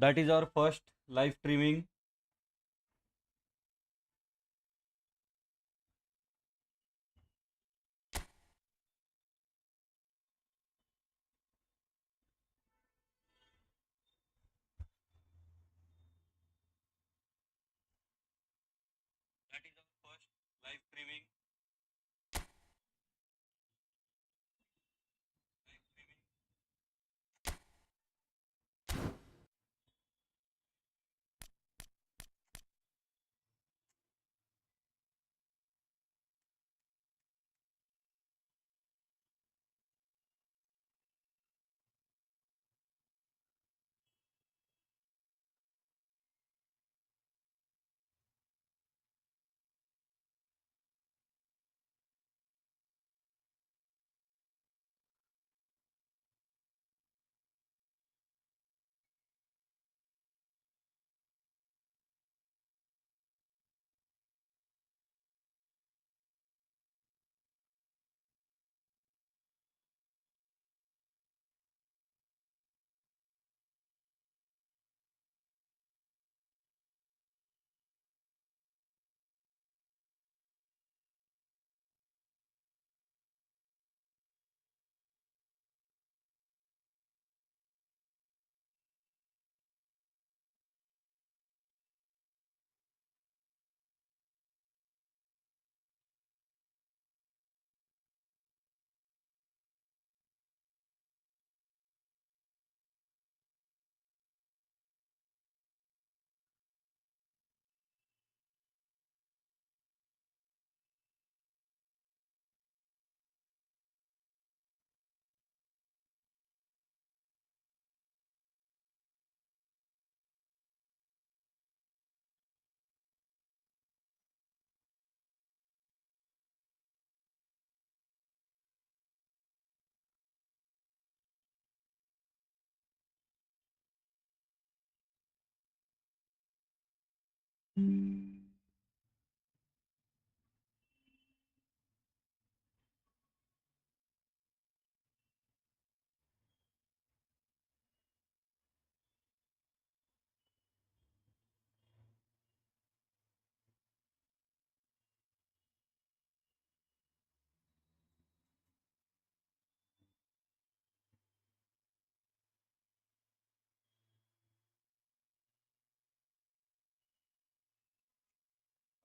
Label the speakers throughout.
Speaker 1: That is our first live streaming. That is our first live streaming.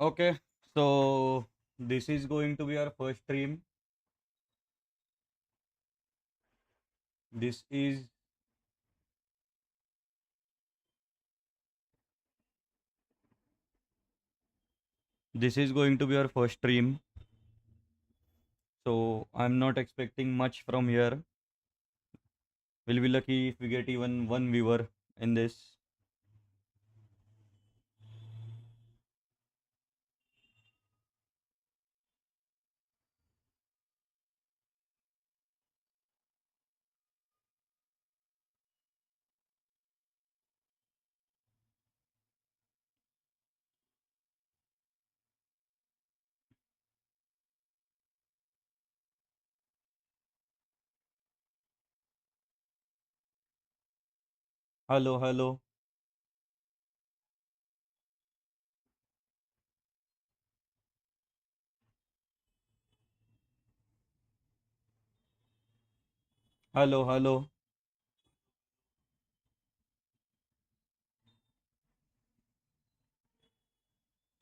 Speaker 1: Okay, so this is going to be our first stream. This is going to be our first stream. So I'm not expecting much from here. We'll be lucky if we get even one viewer in this. Hello, hello, hello, hello,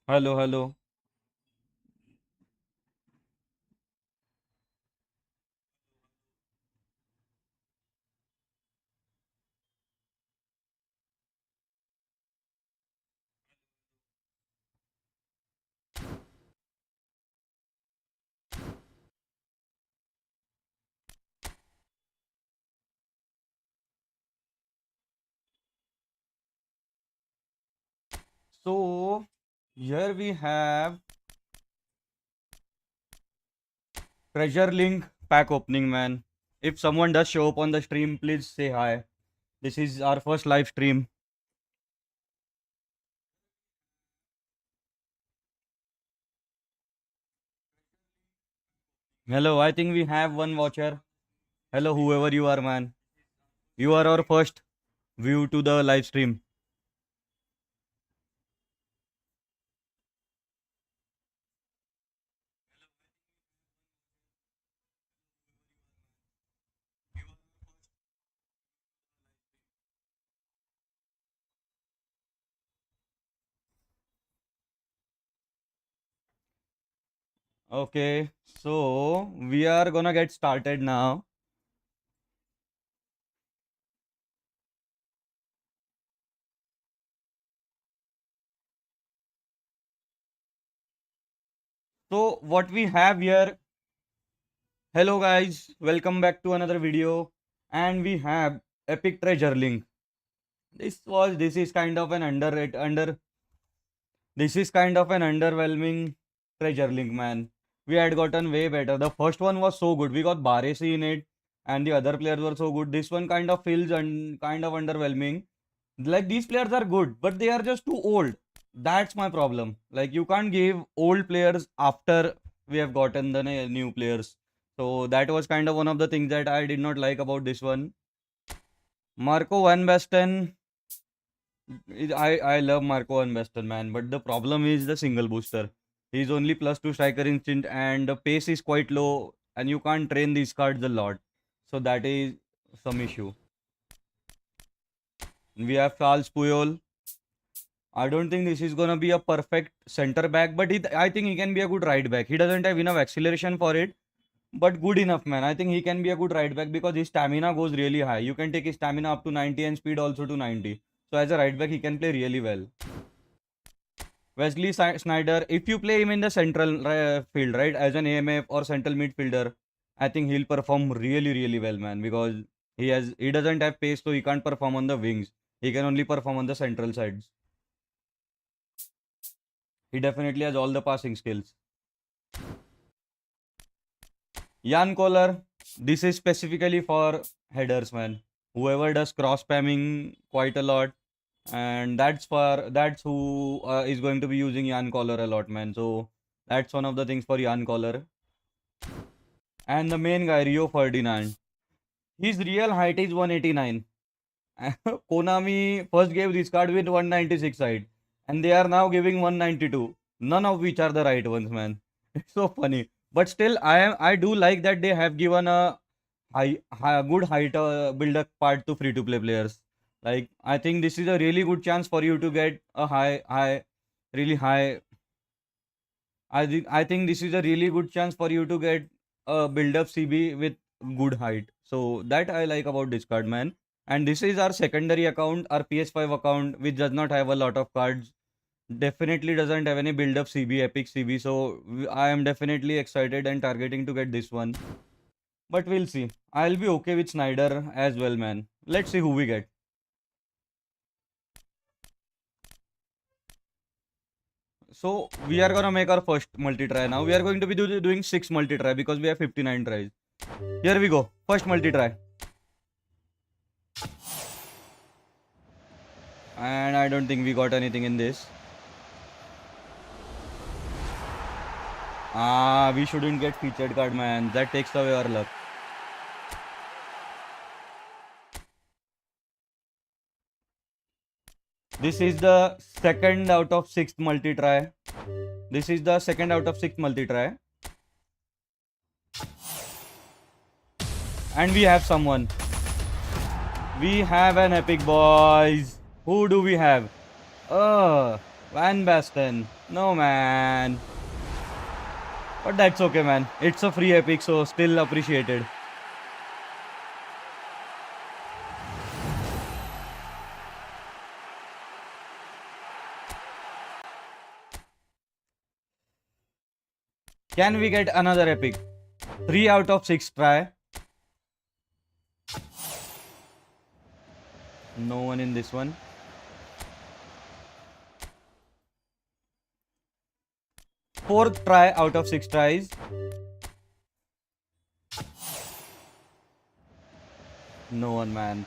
Speaker 1: hello, hello. So here we have treasure link pack opening, man. If someone does show up on the stream, please say hi. This is our first live stream. Hello, I think we have one watcher. Hello, whoever you are, man. You are our first view to the live stream. Okay, so we are gonna get started now. So what we have here, hello guys, welcome back to another video, and we have Epic Treasure Link. This is kind of an this is kind of an underwhelming treasure link, man. We had gotten way better. The first one was so good. We got Baresi in it, and the other players were so good. This one kind of feels kind of underwhelming. Like these players are good, but they are just too old. That's my problem. Like you can't give old players after we have gotten the new players. So that was kind of one of the things that I did not like about this one. Marco Van Basten, I love Marco and Basten, man, but the problem is the single booster. He's only +2 striker instinct and the pace is quite low and you can't train these cards a lot. So that is some issue. We have Charles Puyol. I don't think this is gonna be a perfect center back, but I think he can be a good right back. He doesn't have enough acceleration for it, but good enough, man. I think he can be a good right back because his stamina goes really high. You can take his stamina up to 90 and speed also to 90. So as a right back, he can play really well. Wesley Sneijder, if you play him in the central field, right, as an AMF or central midfielder, I think he'll perform really, really well, man, because he doesn't have pace, so he can't perform on the wings. He can only perform on the central sides. He definitely has all the passing skills. Jan Koller, this is specifically for headers, man. Whoever does cross spamming quite a lot, and that's who is going to be using Jan Koller a lot, man. So that's one of the things for Jan Koller. And the main guy, Rio Ferdinand. His real height is 189. Konami first gave this card with 196 height. And they are now giving 192. None of which are the right ones, man. It's so funny. But still, I do like that they have given a good height build up part to free to play players. Like I think this is a really good chance for you to get a really high. I think this is a really good chance for you to get a build up CB with good height. So that I like about this card, man. And this is our secondary account, our PS5 account, which does not have a lot of cards. Definitely doesn't have any build up CB, epic CB. So I am definitely excited and targeting to get this one. But we'll see. I'll be okay with Snyder as well, man. Let's see who we get. So we are gonna make our first multi-try now. We are going to be doing 6 multi-try because we have 59 tries. Here we go. First multi-try. And I don't think we got anything in this. We shouldn't get featured card, man. That takes away our luck. This is the second out of 6th multi-try. This is the second out of 6th multi-try. And we have someone. We have an epic, boys. Who do we have? Oh, Van Basten. No, man. But that's okay, man. It's a free epic, so still appreciated. Can we get another epic? 3 out of 6 try. No one in this one. Fourth try out of 6 tries. No one, man.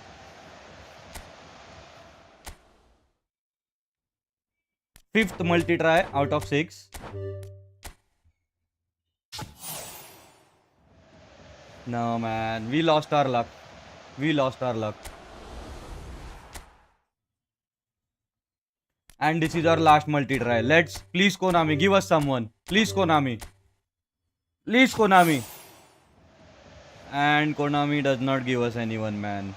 Speaker 1: Fifth multi-try out of 6. No, man. We lost our luck. We lost our luck. And this is our last multi-try. Please Konami, give us someone. Please Konami. Please Konami. And Konami does not give us anyone, man.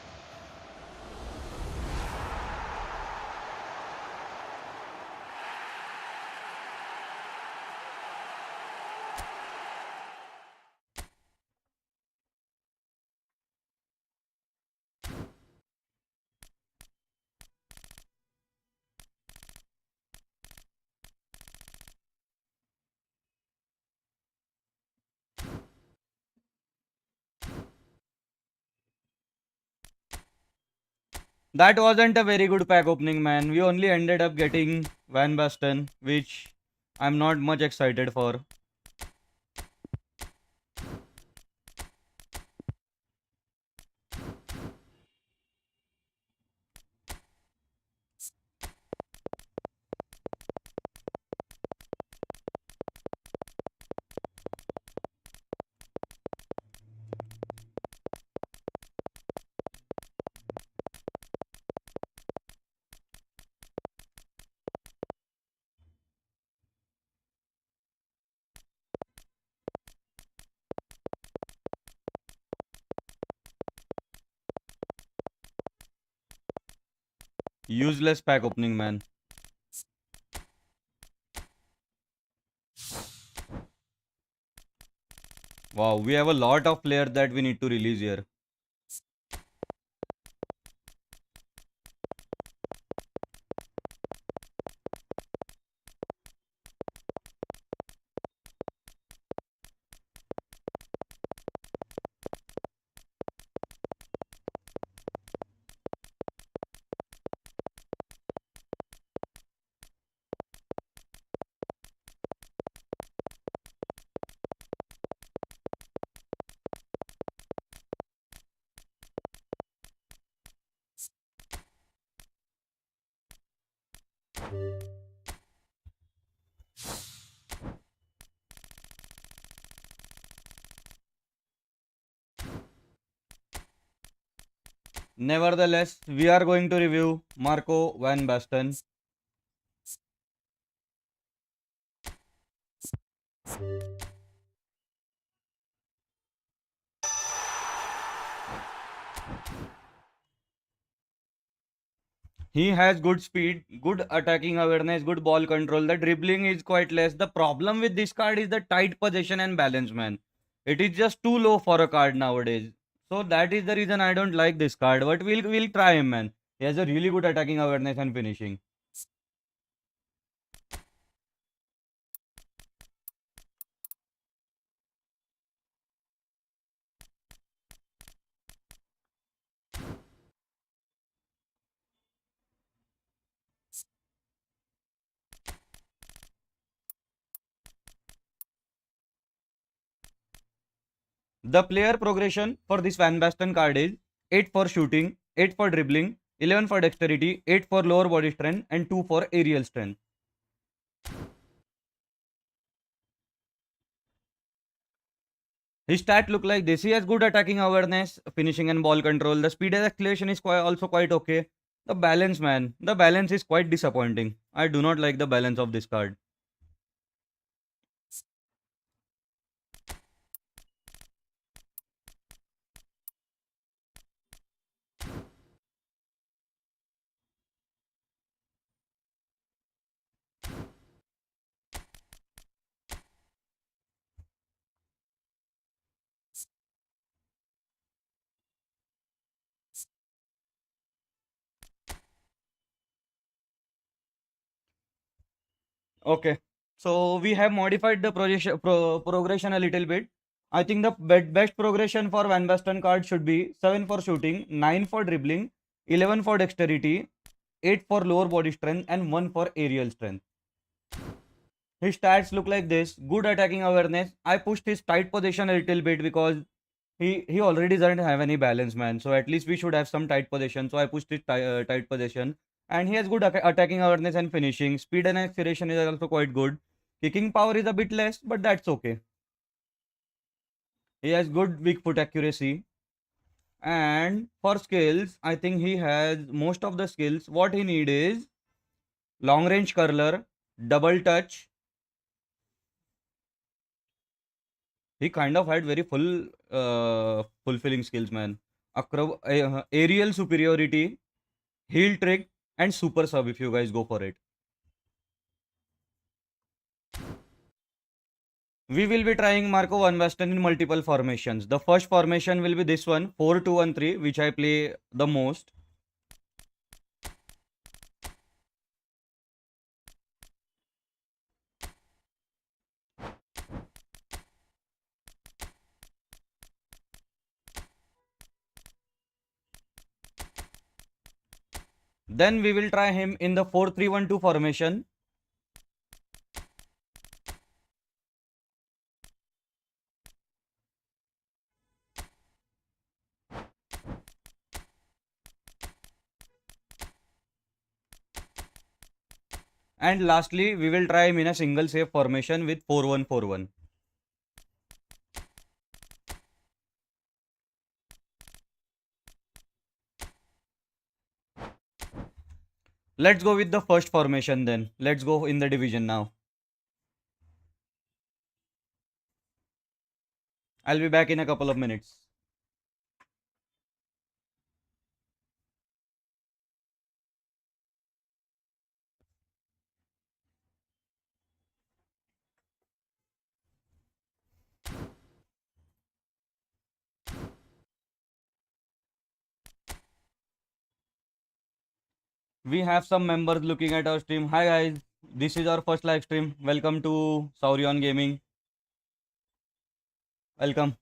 Speaker 1: That wasn't a very good pack opening, man. We only ended up getting Van Basten, which I'm not much excited for. Useless pack opening, man. Wow, we have a lot of players that we need to release here. Nevertheless, we are going to review Marco Van Basten. He has good speed, good attacking awareness, good ball control. The dribbling is quite less. The problem with this card is the tight possession and balance, man. It is just too low for a card nowadays. So that is the reason I don't like this card. But we'll try him, man. He has a really good attacking awareness and finishing. The player progression for this Van Basten card is 8 for shooting, 8 for dribbling, 11 for dexterity, 8 for lower body strength, and 2 for aerial strength. His stat look like this. He has good attacking awareness, finishing and ball control. The speed and acceleration is also quite okay. The balance, man. The balance is quite disappointing. I do not like the balance of this card. Okay. So we have modified the progression a little bit. I think the best progression for Van Basten card should be 7 for shooting, 9 for dribbling, 11 for dexterity, 8 for lower body strength, and 1 for aerial strength. His stats look like this. Good attacking awareness. I pushed his tight position a little bit because he already doesn't have any balance, man. So at least we should have some tight position. So I pushed his tight position. And he has good attacking awareness and finishing. Speed and acceleration is also quite good. Kicking power is a bit less, but that's okay. He has good weak foot accuracy. And for skills, I think he has most of the skills. What he need is long range curler, double touch. He kind of had very fulfilling skills, man. Aerial superiority, heel trick, and super sub if you guys go for it. We will be trying Marco Van Basten in multiple formations. The first formation will be this one, 4-2-1-3, which I play the most. Then we will try him in the 4-3-1-2 formation. And lastly, we will try him in a single save formation with 4-1-4-1. Let's go with the first formation then. Let's go in the division now. I'll be back in a couple of minutes. We have some members looking at our stream. Hi guys, this is our first live stream. Welcome to Saurion Gaming. Welcome.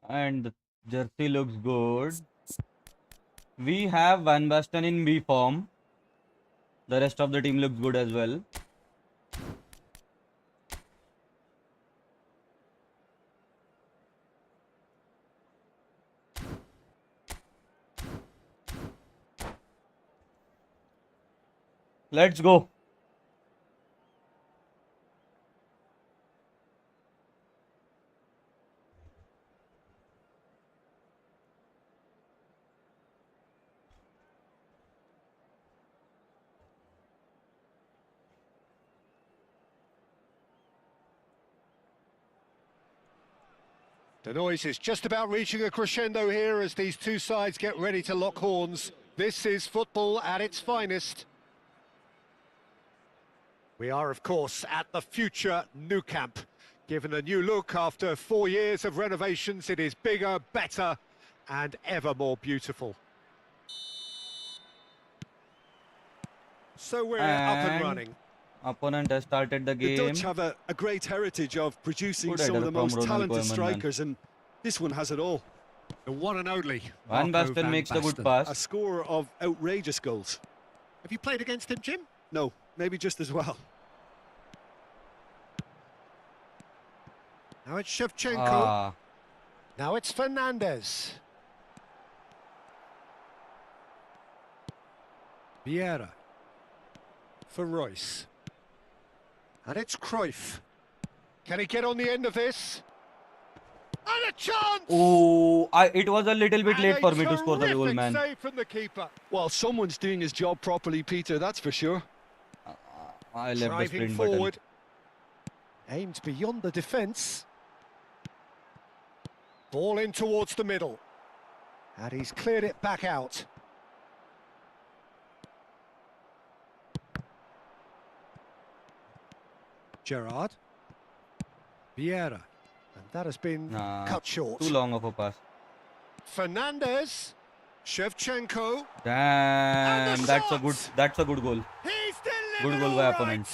Speaker 1: And the jersey looks good. We have Van Basten in B form. The rest of the team looks good as well. Let's go.
Speaker 2: The noise is just about reaching a crescendo here as these two sides get ready to lock horns. This is football at its finest. We are, of course, at the future Nou Camp. Given a new look after 4 years of renovations, it is bigger, better, and ever more beautiful. So we're up and running.
Speaker 1: Opponent has started the game.
Speaker 3: The Dutch have a great heritage of producing some of the most talented strikers, and this one has it all.
Speaker 2: The one and only
Speaker 1: Van Basten makes the good pass.
Speaker 3: A scorer of outrageous goals.
Speaker 2: Have you played against him, Jim?
Speaker 3: No, maybe just as well.
Speaker 2: Now it's Shevchenko. Now it's Fernandez. Vieira. For Royce. And it's Cruyff. Can he get on the end of this? And a chance!
Speaker 1: Oh, it was a little bit late for me to score the goal, man.
Speaker 2: Save from the keeper.
Speaker 3: Well, someone's doing his job properly, Peter, that's for sure.
Speaker 1: I left the sprint
Speaker 2: forward.
Speaker 1: button.
Speaker 2: Aimed beyond the defence. Ball in towards the middle. And he's cleared it back out. Gerrard. Vieira. And that has been cut short.
Speaker 1: Too long of a pass.
Speaker 2: Fernandez. Shevchenko.
Speaker 1: Damn, that's a good goal.
Speaker 2: He's
Speaker 1: Good goal by opponent.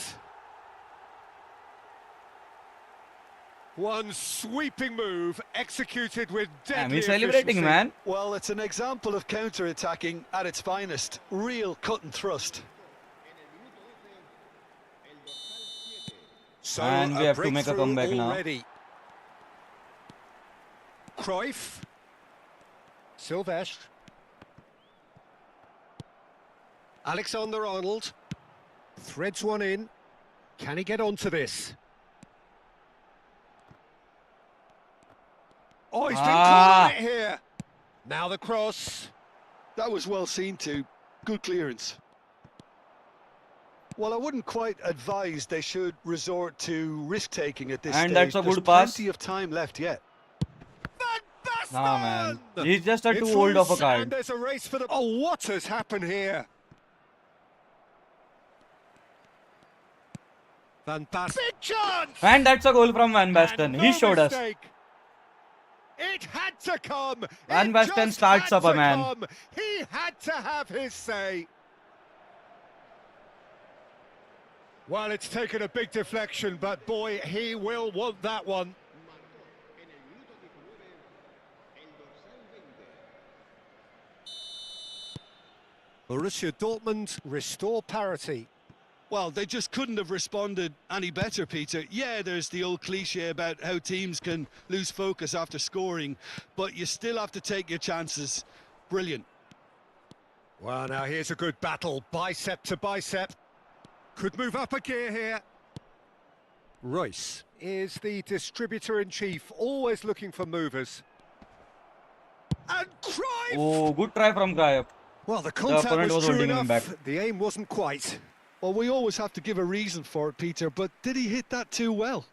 Speaker 2: One sweeping move executed with deadly
Speaker 1: He's celebrating,
Speaker 2: efficiency.
Speaker 1: man.
Speaker 3: Well, it's an example of counter-attacking at its finest. Real cut and thrust.
Speaker 2: So
Speaker 1: And we have to make a comeback now.
Speaker 2: already. Cruyff. Silvestre. Alexander-Arnold threads one in. Can he get onto this? Oh, he's been caught on it here. Now the cross.
Speaker 3: That was well seen too. Good clearance. Well, I wouldn't quite advise they should resort to risk-taking at this stage.
Speaker 1: And that's a
Speaker 3: There's
Speaker 1: good pass.
Speaker 3: plenty of time left yet.
Speaker 2: Van Basten!
Speaker 1: Nah, man. He's just a
Speaker 2: It's
Speaker 1: too old of a
Speaker 2: loose, and
Speaker 1: card.
Speaker 2: there's a race for the... Oh, what has happened here? Van Basten. Big chance!
Speaker 1: And that's a goal from Van Basten.
Speaker 2: And
Speaker 1: He
Speaker 2: no
Speaker 1: showed us.
Speaker 2: mistake. It had to come.
Speaker 1: Van
Speaker 2: It
Speaker 1: Basten
Speaker 2: just
Speaker 1: starts
Speaker 2: had
Speaker 1: up a
Speaker 2: to
Speaker 1: man.
Speaker 2: come. He had to have his say. Well, it's taken a big deflection, but boy, he will want that one. Borussia Dortmund restore parity.
Speaker 3: Well, they just couldn't have responded any better, Peter. Yeah, there's the old cliche about how teams can lose focus after scoring, but you still have to take your chances. Brilliant.
Speaker 2: Well, now here's a good battle, bicep to bicep. Could move up a gear here. Royce is the distributor-in-chief, always looking for movers. And Cruyff!
Speaker 1: Oh, good try from Cruyff.
Speaker 2: Well, the contact
Speaker 1: opponent
Speaker 2: was
Speaker 1: was
Speaker 2: true
Speaker 1: holding him
Speaker 2: enough.
Speaker 1: back.
Speaker 2: The aim wasn't quite.
Speaker 3: Well, we always have to give a reason for it, Peter, but did he hit that too well?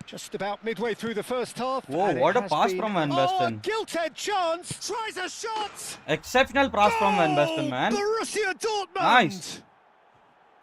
Speaker 2: Just about midway through the first half.
Speaker 1: Whoa,
Speaker 2: and it
Speaker 1: what a
Speaker 2: has
Speaker 1: pass
Speaker 2: been-
Speaker 1: from Van
Speaker 2: Oh, a
Speaker 1: Basten.
Speaker 2: gilt-edged chance. Tries a shot.
Speaker 1: Exceptional pass from Van Basten,
Speaker 2: Goal!
Speaker 1: man.
Speaker 2: Borussia Dortmund.
Speaker 1: Nice.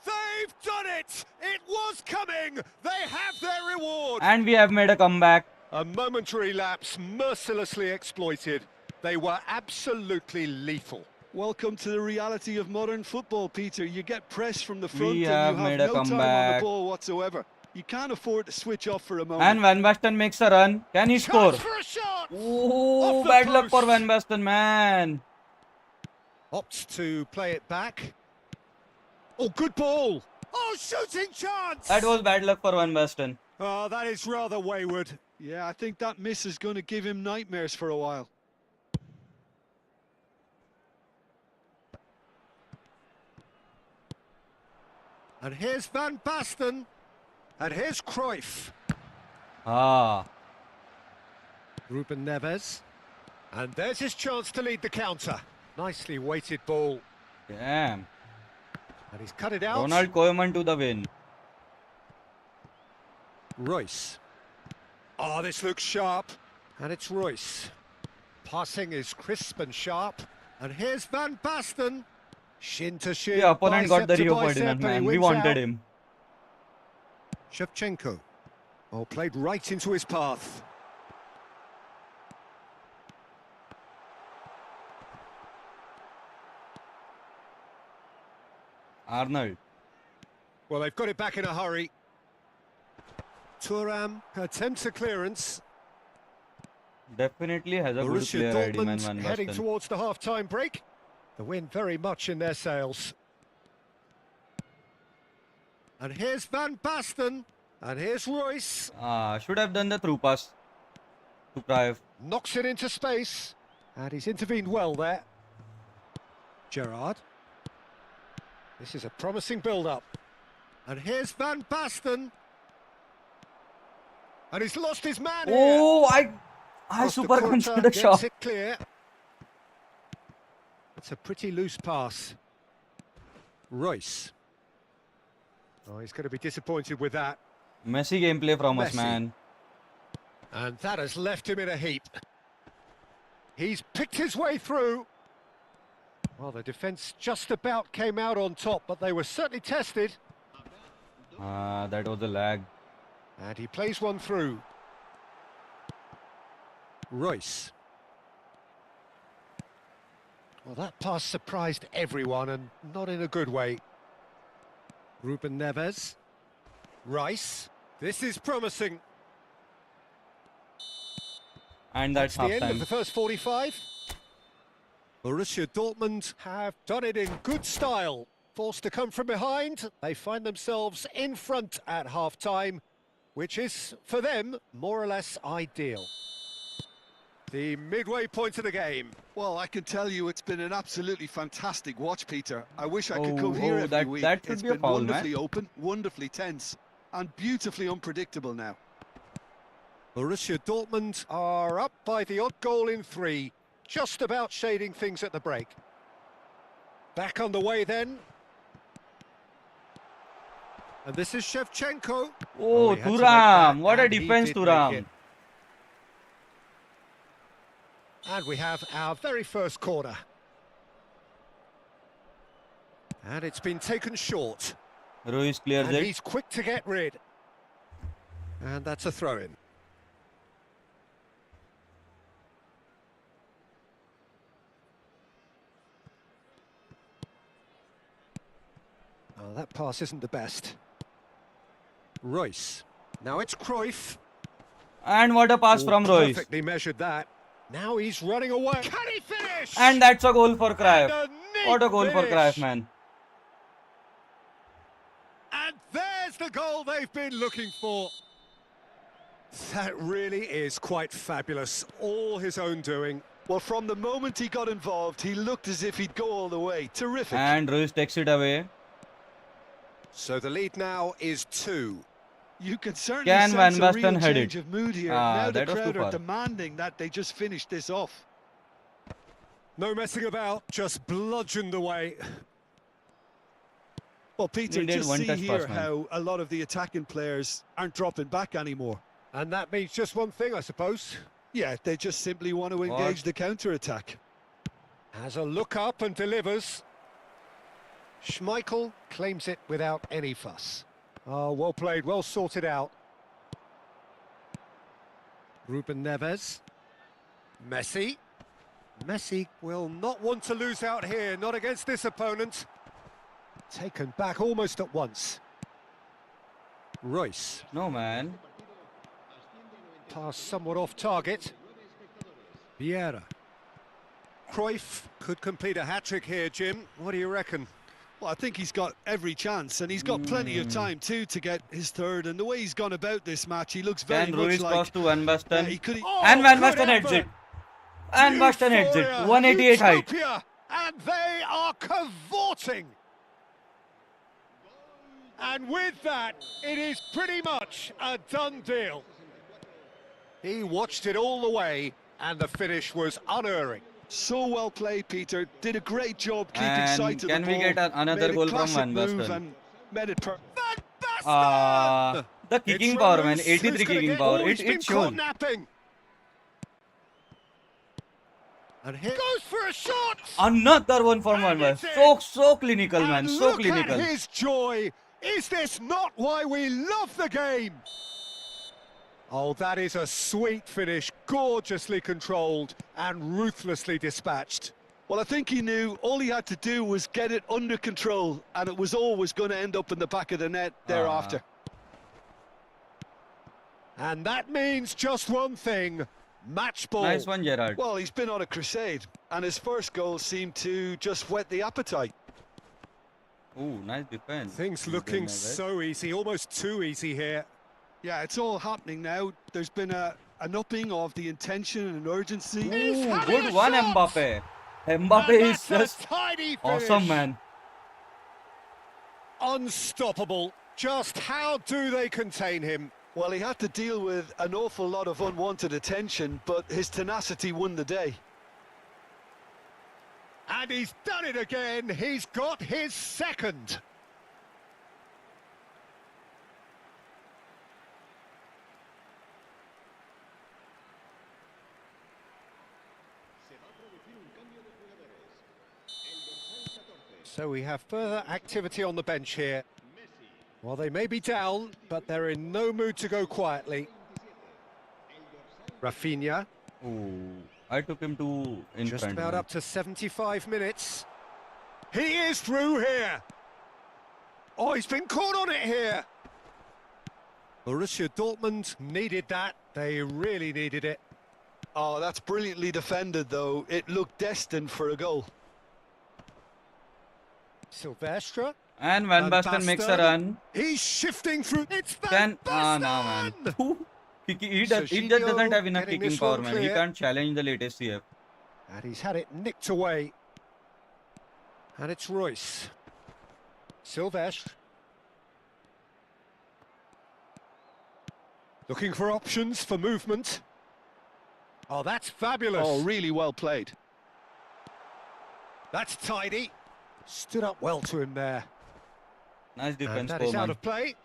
Speaker 2: They've done it. It was coming. They have their reward.
Speaker 1: And we have made a comeback.
Speaker 2: A momentary lapse mercilessly exploited. They were absolutely lethal.
Speaker 3: Welcome to the reality of modern football, Peter. You get press from the front
Speaker 1: We
Speaker 3: and
Speaker 1: have
Speaker 3: you
Speaker 1: made
Speaker 3: have
Speaker 1: a
Speaker 3: no time on
Speaker 1: comeback.
Speaker 3: the ball whatsoever. You can't afford to switch off for a moment.
Speaker 1: And Van Basten makes a run. Can he score?
Speaker 2: Chance for a shot.
Speaker 1: Oh,
Speaker 2: Off the
Speaker 1: bad luck for
Speaker 2: post.
Speaker 1: Van Basten, man.
Speaker 2: Opts to play it back. Oh, good ball. Oh, shooting chance.
Speaker 1: That was bad luck for Van Basten.
Speaker 2: Oh, that is rather wayward.
Speaker 3: Yeah, I think that miss is going to give him nightmares for a while.
Speaker 2: And here's Van Basten. And here's Cruyff.
Speaker 1: Ah.
Speaker 2: Ruben Neves. And there's his chance to lead the counter. Nicely weighted ball.
Speaker 1: Damn.
Speaker 2: And he's cut it out.
Speaker 1: Ronald Koeman to the win.
Speaker 2: Royce. Oh, this looks sharp. And it's Royce. Passing is crisp and sharp. And here's Van Basten. Shin to shin.
Speaker 1: The opponent got the
Speaker 2: bicep to
Speaker 1: Rio
Speaker 2: bicep,
Speaker 1: Ferdinand,
Speaker 2: and he
Speaker 1: man. We
Speaker 2: wins
Speaker 1: wanted
Speaker 2: out.
Speaker 1: him.
Speaker 2: Shevchenko. Oh, played right into his path.
Speaker 1: Arnold.
Speaker 2: Well, they've got it back in a hurry. Thuram attempts a clearance.
Speaker 1: Definitely has a good
Speaker 2: Borussia
Speaker 1: player ID, man.
Speaker 2: Dortmund
Speaker 1: Van
Speaker 2: heading
Speaker 1: Basten.
Speaker 2: towards the half-time break. The win very much in their sails. And here's Van Basten. And here's Royce.
Speaker 1: Ah, should have done the through pass to Cruyff.
Speaker 2: Knocks it into space. And he's intervened well there. Gerrard. This is a promising build-up. And here's Van Basten. And he's lost his man here.
Speaker 1: Oh, I
Speaker 2: Costa
Speaker 1: super
Speaker 2: Curta
Speaker 1: considered
Speaker 2: gets
Speaker 1: shot.
Speaker 2: it clear. It's a pretty loose pass. Royce. Oh, he's going to be disappointed with that.
Speaker 1: Messy gameplay from us,
Speaker 2: Messi.
Speaker 1: man.
Speaker 2: And that has left him in a heap. He's picked his way through. Well, the defence just about came out on top, but they were certainly tested.
Speaker 1: Ah, that was a lag.
Speaker 2: And he plays one through. Royce. Well, that pass surprised everyone, and not in a good way. Ruben Neves. Rice. This is promising.
Speaker 1: And that's
Speaker 2: the end of
Speaker 1: half-time.
Speaker 2: the first 45. Borussia Dortmund have done it in good style. Forced to come from behind, they find themselves in front at half-time, which is, for them, more or less ideal. The midway point of the game.
Speaker 3: Well, I can tell you it's been an absolutely fantastic watch, Peter. I wish I could
Speaker 1: Oh,
Speaker 3: come here
Speaker 1: oh,
Speaker 3: every week.
Speaker 1: that should
Speaker 3: It's
Speaker 1: be a
Speaker 3: been
Speaker 1: foul,
Speaker 3: wonderfully
Speaker 1: man.
Speaker 3: open, wonderfully tense, and beautifully unpredictable now.
Speaker 2: Borussia Dortmund are up by the odd goal in 3, just about shading things at the break. Back on the way then. And this is Shevchenko.
Speaker 1: Oh,
Speaker 2: he had to make
Speaker 1: Thuram.
Speaker 2: that,
Speaker 1: What a
Speaker 2: and he
Speaker 1: defense,
Speaker 2: did make
Speaker 1: Thuram.
Speaker 2: it. And we have our very first corner. And it's been taken short.
Speaker 1: Ruiz clears
Speaker 2: And
Speaker 1: it.
Speaker 2: he's quick to get rid. And that's a throw-in. Oh, that pass isn't the best. Royce. Now it's Cruyff.
Speaker 1: And what a pass
Speaker 2: Oh,
Speaker 1: from Ruiz.
Speaker 2: perfectly measured that. Now he's running away. Can he finish?
Speaker 1: And that's a goal for Cruyff.
Speaker 2: And a
Speaker 1: What a
Speaker 2: neat
Speaker 1: goal for
Speaker 2: finish.
Speaker 1: Cruyff, man.
Speaker 2: And there's the goal they've been looking for. That really is quite fabulous. All his own doing.
Speaker 3: Well, from the moment he got involved, he looked as if he'd go all the way. Terrific.
Speaker 1: And Ruiz takes it away.
Speaker 2: So the lead now is 2.
Speaker 3: You can certainly
Speaker 1: Can Van
Speaker 3: sense a real
Speaker 1: Basten head
Speaker 3: change
Speaker 1: it?
Speaker 3: of mood here.
Speaker 1: Ah,
Speaker 3: Now the
Speaker 1: that was too
Speaker 3: crowd are
Speaker 1: far.
Speaker 3: demanding that they just finish this off.
Speaker 2: No messing about, just bludgeoned away.
Speaker 3: Well, Peter,
Speaker 1: Needed
Speaker 3: just
Speaker 1: one
Speaker 3: see
Speaker 1: touch
Speaker 3: here
Speaker 1: pass, man.
Speaker 3: how a lot of the attacking players aren't dropping back anymore.
Speaker 2: And that means just one thing, I suppose.
Speaker 3: Yeah, they just simply want to
Speaker 1: What?
Speaker 3: engage the counter-attack.
Speaker 2: Has a look up and delivers. Schmeichel claims it without any fuss. Oh, well played, well sorted out. Ruben Neves. Messi. Messi will not want to lose out here, not against this opponent. Taken back almost at once. Royce.
Speaker 1: No, man.
Speaker 2: Pass somewhat off target. Vieira. Cruyff could complete a hat-trick here, Jim. What do you reckon?
Speaker 3: Well, I think he's got every chance, and he's got plenty of time too to get his third. And the way he's gone about this match, he looks very
Speaker 1: Can
Speaker 3: much
Speaker 1: Ruiz
Speaker 3: like
Speaker 1: cross to Van Basten?
Speaker 3: he could.
Speaker 2: Oh,
Speaker 1: And Van
Speaker 2: good
Speaker 1: Basten heads it.
Speaker 2: effort.
Speaker 1: And Basten heads it.
Speaker 2: Euphoria,
Speaker 1: 188 height.
Speaker 2: utopia, and they are cavorting. And with that, it is pretty much a done deal. He watched it all the way, and the finish was unerring.
Speaker 3: So well played, Peter. Did a great job keeping
Speaker 1: And
Speaker 3: sight of
Speaker 1: can
Speaker 3: the
Speaker 1: we
Speaker 3: ball.
Speaker 1: get another
Speaker 3: made a
Speaker 1: goal from
Speaker 3: classic
Speaker 1: Van
Speaker 3: move
Speaker 1: Basten?
Speaker 3: and made it
Speaker 2: Van Basten!
Speaker 1: The kicking
Speaker 2: It's
Speaker 1: power,
Speaker 2: Rose.
Speaker 1: man.
Speaker 2: Who's
Speaker 1: 83
Speaker 2: gonna
Speaker 1: kicking
Speaker 2: get-
Speaker 1: power.
Speaker 2: Oh, he's been
Speaker 1: It
Speaker 2: caught
Speaker 1: shows.
Speaker 2: napping. And here goes for a shot.
Speaker 1: Another one from Van
Speaker 2: And it's
Speaker 1: Basten. So clinical, man.
Speaker 2: And
Speaker 1: So
Speaker 2: look
Speaker 1: clinical.
Speaker 2: at his joy. Is this not why we love the game? Oh, that is a sweet finish, gorgeously controlled and ruthlessly dispatched.
Speaker 3: Well, I think he knew all he had to do was get it under control, and it was always going to end up in the back of the net thereafter.
Speaker 2: And that means just one thing, match ball.
Speaker 1: Nice one, Gerard.
Speaker 3: Well, he's been on a crusade, and his first goal seemed to just whet the appetite.
Speaker 1: Ooh, nice defense.
Speaker 2: Things looking so easy, almost too easy here.
Speaker 3: Yeah, it's all happening now. There's been an upping of the intention and urgency.
Speaker 2: He's
Speaker 1: Ooh,
Speaker 2: having
Speaker 1: good
Speaker 2: a
Speaker 1: one,
Speaker 2: shot.
Speaker 1: Mbappe. Mbappe
Speaker 2: And
Speaker 1: is
Speaker 2: that's
Speaker 1: just
Speaker 2: a tidy finish.
Speaker 1: awesome, man.
Speaker 2: Unstoppable. Just how do they contain him?
Speaker 3: Well, he had to deal with an awful lot of unwanted attention, but his tenacity won the day.
Speaker 2: And he's done it again. He's got his second. So we have further activity on the bench here. Well, they may be down, but they're in no mood to go quietly. Rafinha.
Speaker 1: Ooh, I took him to in
Speaker 2: Just
Speaker 1: front.
Speaker 2: about
Speaker 1: man.
Speaker 2: up to 75 minutes. He is through here. Oh, he's been caught on it here. Borussia Dortmund needed that. They really needed it.
Speaker 3: Oh, that's brilliantly defended, though. It looked destined for a goal.
Speaker 2: Sylvestre.
Speaker 1: And Van Basten makes a run.
Speaker 2: He's shifting through. It's
Speaker 1: Can
Speaker 2: Van
Speaker 1: nah, man.
Speaker 2: Basten!
Speaker 1: He just doesn't have enough
Speaker 2: getting
Speaker 1: kicking
Speaker 2: this
Speaker 1: power,
Speaker 2: one
Speaker 1: man. He
Speaker 2: clear.
Speaker 1: can't challenge the latest CF.
Speaker 2: And he's had it nicked away. And it's Royce. Sylvestre. Looking for options for movement. Oh, that's fabulous.
Speaker 3: Oh, really well played.
Speaker 2: That's tidy. Stood up well to him there.
Speaker 1: Nice
Speaker 2: And
Speaker 1: defense,
Speaker 2: that is out
Speaker 1: man.
Speaker 2: of play.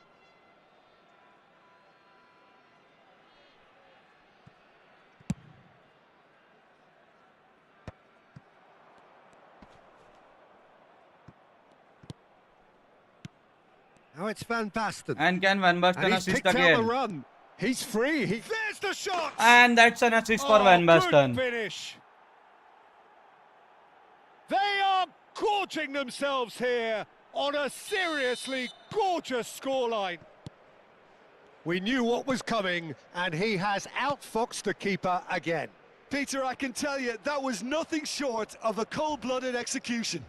Speaker 2: Now it's Van Basten.
Speaker 1: And can Van
Speaker 2: And
Speaker 1: Basten
Speaker 2: he's
Speaker 1: assist
Speaker 2: picked out the
Speaker 1: again?
Speaker 2: run. He's free. There's the shot.
Speaker 1: And that's an assist for Van
Speaker 2: Good
Speaker 1: Basten.
Speaker 2: finish. They are gorging themselves here on a seriously gorgeous scoreline. We knew what was coming, and he has outfoxed the keeper again.
Speaker 3: Peter, I can tell you, that was nothing short of a cold-blooded execution.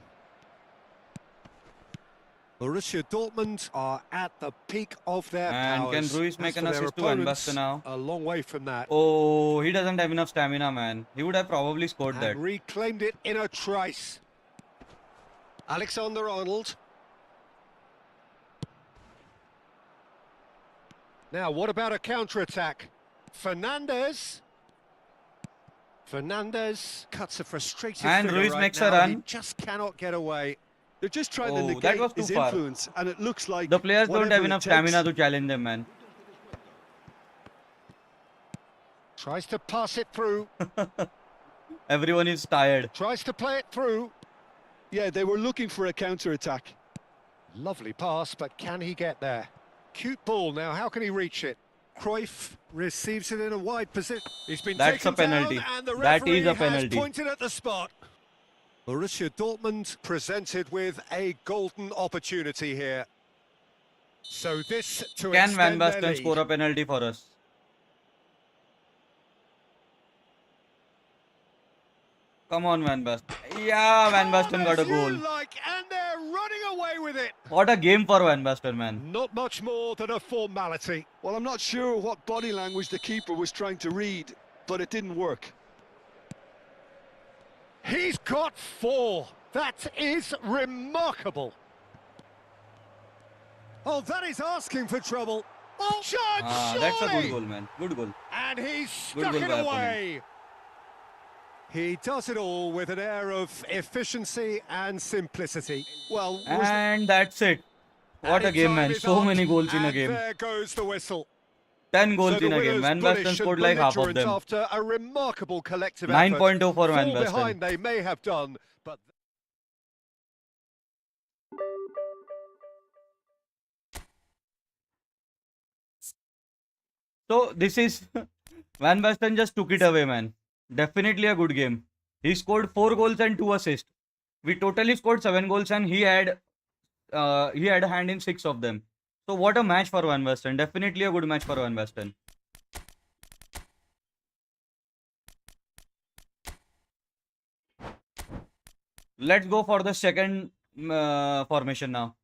Speaker 2: Borussia Dortmund are at the peak of their
Speaker 1: And
Speaker 2: powers.
Speaker 1: can Ruiz make
Speaker 2: As
Speaker 1: an
Speaker 2: for their
Speaker 1: assist to Van
Speaker 2: opponents,
Speaker 1: Basten now?
Speaker 2: a long way from that.
Speaker 1: Oh, he doesn't have enough stamina, man. He would have probably scored that.
Speaker 2: And reclaimed it in a trice. Alexander-Arnold. Now, what about a counter-attack? Fernandez. Fernandez cuts a frustrated
Speaker 1: And
Speaker 2: figure
Speaker 1: Ruiz
Speaker 2: right
Speaker 1: makes
Speaker 2: now.
Speaker 1: a run.
Speaker 2: He just cannot get away.
Speaker 3: They're just trying to
Speaker 1: Oh, that
Speaker 3: negate
Speaker 1: was too
Speaker 3: his
Speaker 1: far.
Speaker 3: influence, and it looks like
Speaker 1: The players don't
Speaker 3: whatever
Speaker 1: have
Speaker 3: it
Speaker 1: enough
Speaker 3: takes.
Speaker 1: stamina to challenge them, man.
Speaker 2: Tries to pass it through.
Speaker 1: Everyone is tired.
Speaker 2: Tries to play it through.
Speaker 3: Yeah, they were looking for a counter-attack.
Speaker 2: Lovely pass, but can he get there? Cute ball now, how can he reach it? Cruyff receives it in a wide position. He's been
Speaker 1: That's
Speaker 2: taken
Speaker 1: a penalty.
Speaker 2: down, and the
Speaker 1: That
Speaker 2: referee
Speaker 1: is a
Speaker 2: has
Speaker 1: penalty.
Speaker 2: pointed at the spot. Borussia Dortmund presented with a golden opportunity here. So this to
Speaker 1: Can Van
Speaker 2: extend their
Speaker 1: Basten
Speaker 2: lead.
Speaker 1: score a penalty for us? Come on, Van Basten. Yeah, Van Basten got a
Speaker 2: Calm as you
Speaker 1: goal.
Speaker 2: like, and they're running away with it.
Speaker 1: What a game for Van Basten, man.
Speaker 2: Not much more than a formality.
Speaker 3: Well, I'm not sure what body language the keeper was trying to read, but it didn't work.
Speaker 2: He's got 4. That is remarkable. Oh, that is asking for trouble. Oh, Judge,
Speaker 1: That's a good
Speaker 2: surely!
Speaker 1: goal, man. Good goal.
Speaker 2: And he's
Speaker 1: Good
Speaker 2: stuck
Speaker 1: goal
Speaker 2: it
Speaker 1: by opponent.
Speaker 2: away. He does it all with an air of efficiency and simplicity.
Speaker 3: Well,
Speaker 1: And that's it. What a
Speaker 2: Added
Speaker 1: game,
Speaker 2: time
Speaker 1: man.
Speaker 2: is
Speaker 1: So
Speaker 2: up,
Speaker 1: many goals in a
Speaker 2: and
Speaker 1: game.
Speaker 2: there goes the whistle.
Speaker 1: 10 goals
Speaker 2: So the
Speaker 1: in a game.
Speaker 2: winners
Speaker 1: Van
Speaker 2: bullish
Speaker 1: Basten
Speaker 2: and
Speaker 1: scored like half of
Speaker 2: belligerent
Speaker 1: them.
Speaker 2: after a remarkable collective
Speaker 1: 9.0
Speaker 2: effort.
Speaker 1: for Van
Speaker 2: Fall
Speaker 1: Basten.
Speaker 2: behind they may have done, but
Speaker 1: So this is Van Basten just took it away, man. Definitely a good game. He scored 4 goals and 2 assists. We totally scored 7 goals and he had a hand in 6 of them. So what a match for Van Basten. Definitely a good match for Van Basten. Let's go for the second formation now.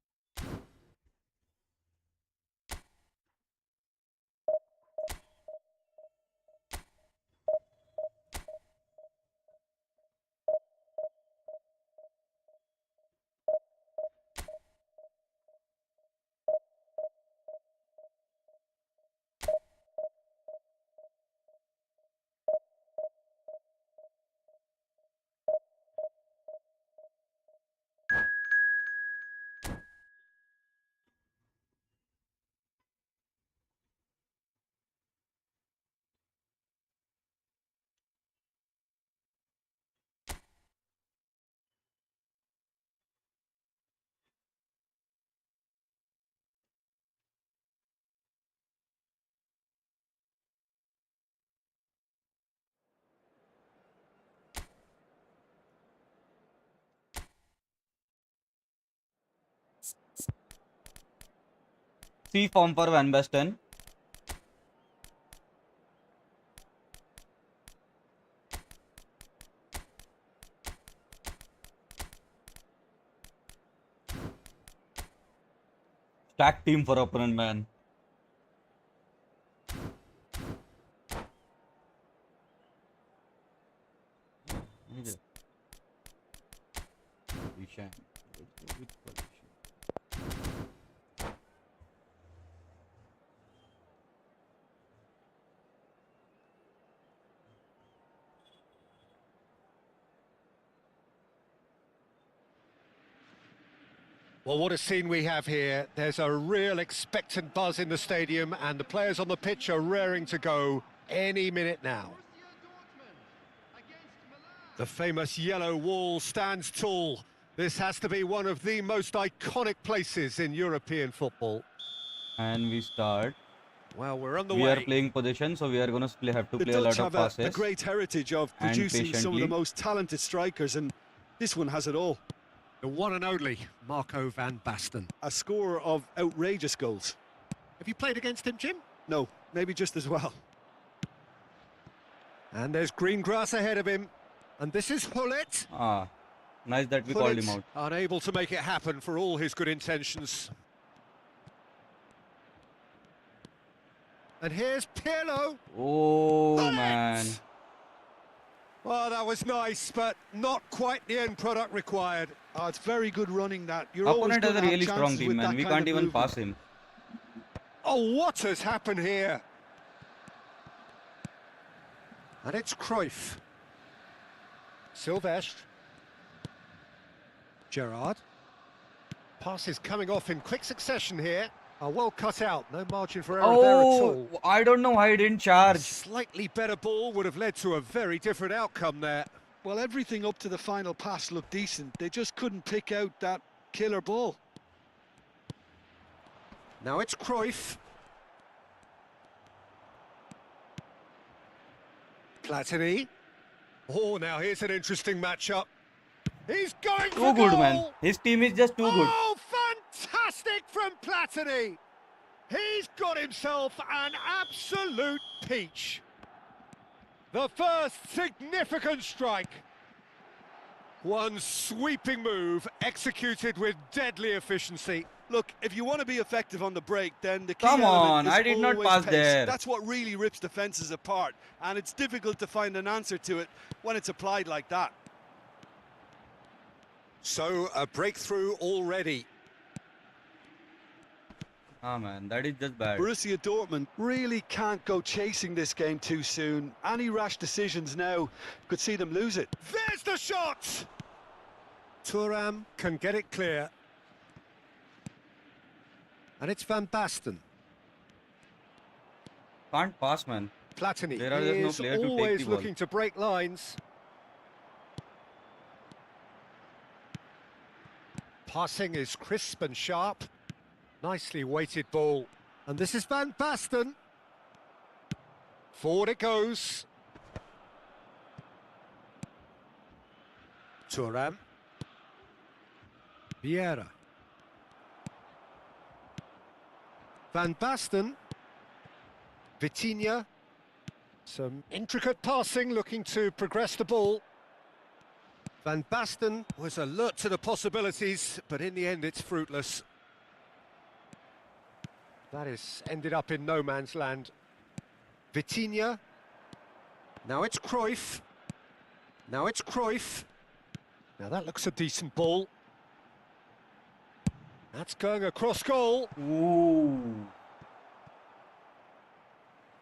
Speaker 1: C form for Van Basten. Stack team for opponent, man. Ishan. Let's go with Ishan.
Speaker 2: Well, what a scene we have here. There's a real expectant buzz in the stadium, and the players on the pitch are raring to go any minute now. The famous yellow wall stands tall. This has to be one of the most iconic places in European football.
Speaker 1: And we start.
Speaker 2: Well, we're on the
Speaker 1: We
Speaker 2: way.
Speaker 1: are playing possession, so we are gonna have to
Speaker 3: The
Speaker 1: play a
Speaker 3: Dutch
Speaker 1: lot of
Speaker 3: have a
Speaker 1: passes.
Speaker 3: great heritage of
Speaker 1: and
Speaker 3: producing some of the
Speaker 1: patiently.
Speaker 3: most talented strikers, and this one has it all.
Speaker 2: The one and only Marco van Basten.
Speaker 3: A scorer of outrageous goals.
Speaker 2: Have you played against him, Jim?
Speaker 3: No, maybe just as well.
Speaker 2: And there's green grass ahead of him. And this is Hullet.
Speaker 1: Ah, nice that we called him out.
Speaker 2: Unable to make it happen for all his good intentions. And here's Puyol.
Speaker 1: Oh
Speaker 2: Hullet!
Speaker 1: man.
Speaker 2: Well, that was nice, but not quite the end product required.
Speaker 3: Oh, it's very good running that. You're always
Speaker 1: Opponent has
Speaker 3: gonna
Speaker 1: a
Speaker 3: have
Speaker 1: really strong
Speaker 3: chances
Speaker 1: team,
Speaker 3: with
Speaker 1: man.
Speaker 3: that
Speaker 1: We
Speaker 3: kind
Speaker 1: can't
Speaker 3: of
Speaker 1: even
Speaker 3: movement.
Speaker 1: pass him.
Speaker 2: Oh, what has happened here? And it's Cruyff. Silvestre. Gerrard. Passes coming off in quick succession here. Are well cut out. No margin for error there at all.
Speaker 1: Oh, I don't know why he didn't charge.
Speaker 2: Slightly better ball would have led to a very different outcome there.
Speaker 3: Well, everything up to the final pass looked decent. They just couldn't pick out that killer ball.
Speaker 2: Now it's Cruyff. Platini. Oh, now here's an interesting matchup. He's going for
Speaker 1: Too good,
Speaker 2: goal!
Speaker 1: man. His team is just too good.
Speaker 2: Oh, fantastic from Platini! He's got himself an absolute peach. The first significant strike. One sweeping move executed with deadly efficiency.
Speaker 3: Look, if you want to be effective on the break, then the key
Speaker 1: Come
Speaker 3: element
Speaker 1: on,
Speaker 3: is
Speaker 1: I did not
Speaker 3: always
Speaker 1: pass
Speaker 3: pace.
Speaker 1: there.
Speaker 3: That's what really rips defences apart, and it's difficult to find an answer to it when it's applied like that.
Speaker 2: So, a breakthrough already.
Speaker 1: Ah man, that is just bad.
Speaker 3: Borussia Dortmund really can't go chasing this game too soon. Any rash decisions now could see them lose it.
Speaker 2: There's the shot! Thuram can get it clear. And it's Van Basten.
Speaker 1: Can't pass, man.
Speaker 2: Platini
Speaker 1: There are just no
Speaker 2: is
Speaker 1: player to take
Speaker 2: always
Speaker 1: the ball.
Speaker 2: looking to break lines. Passing is crisp and sharp. Nicely weighted ball. And this is Van Basten. Forward it goes. Thuram. Vieira. Van Basten. Vitinha. Some intricate passing, looking to progress the ball. Van Basten was alert to the possibilities, but in the end it's fruitless. That has ended up in no man's land. Vitinha. Now it's Cruyff. Now it's Cruyff. Now that looks a decent ball. That's going across goal.
Speaker 1: Ooh.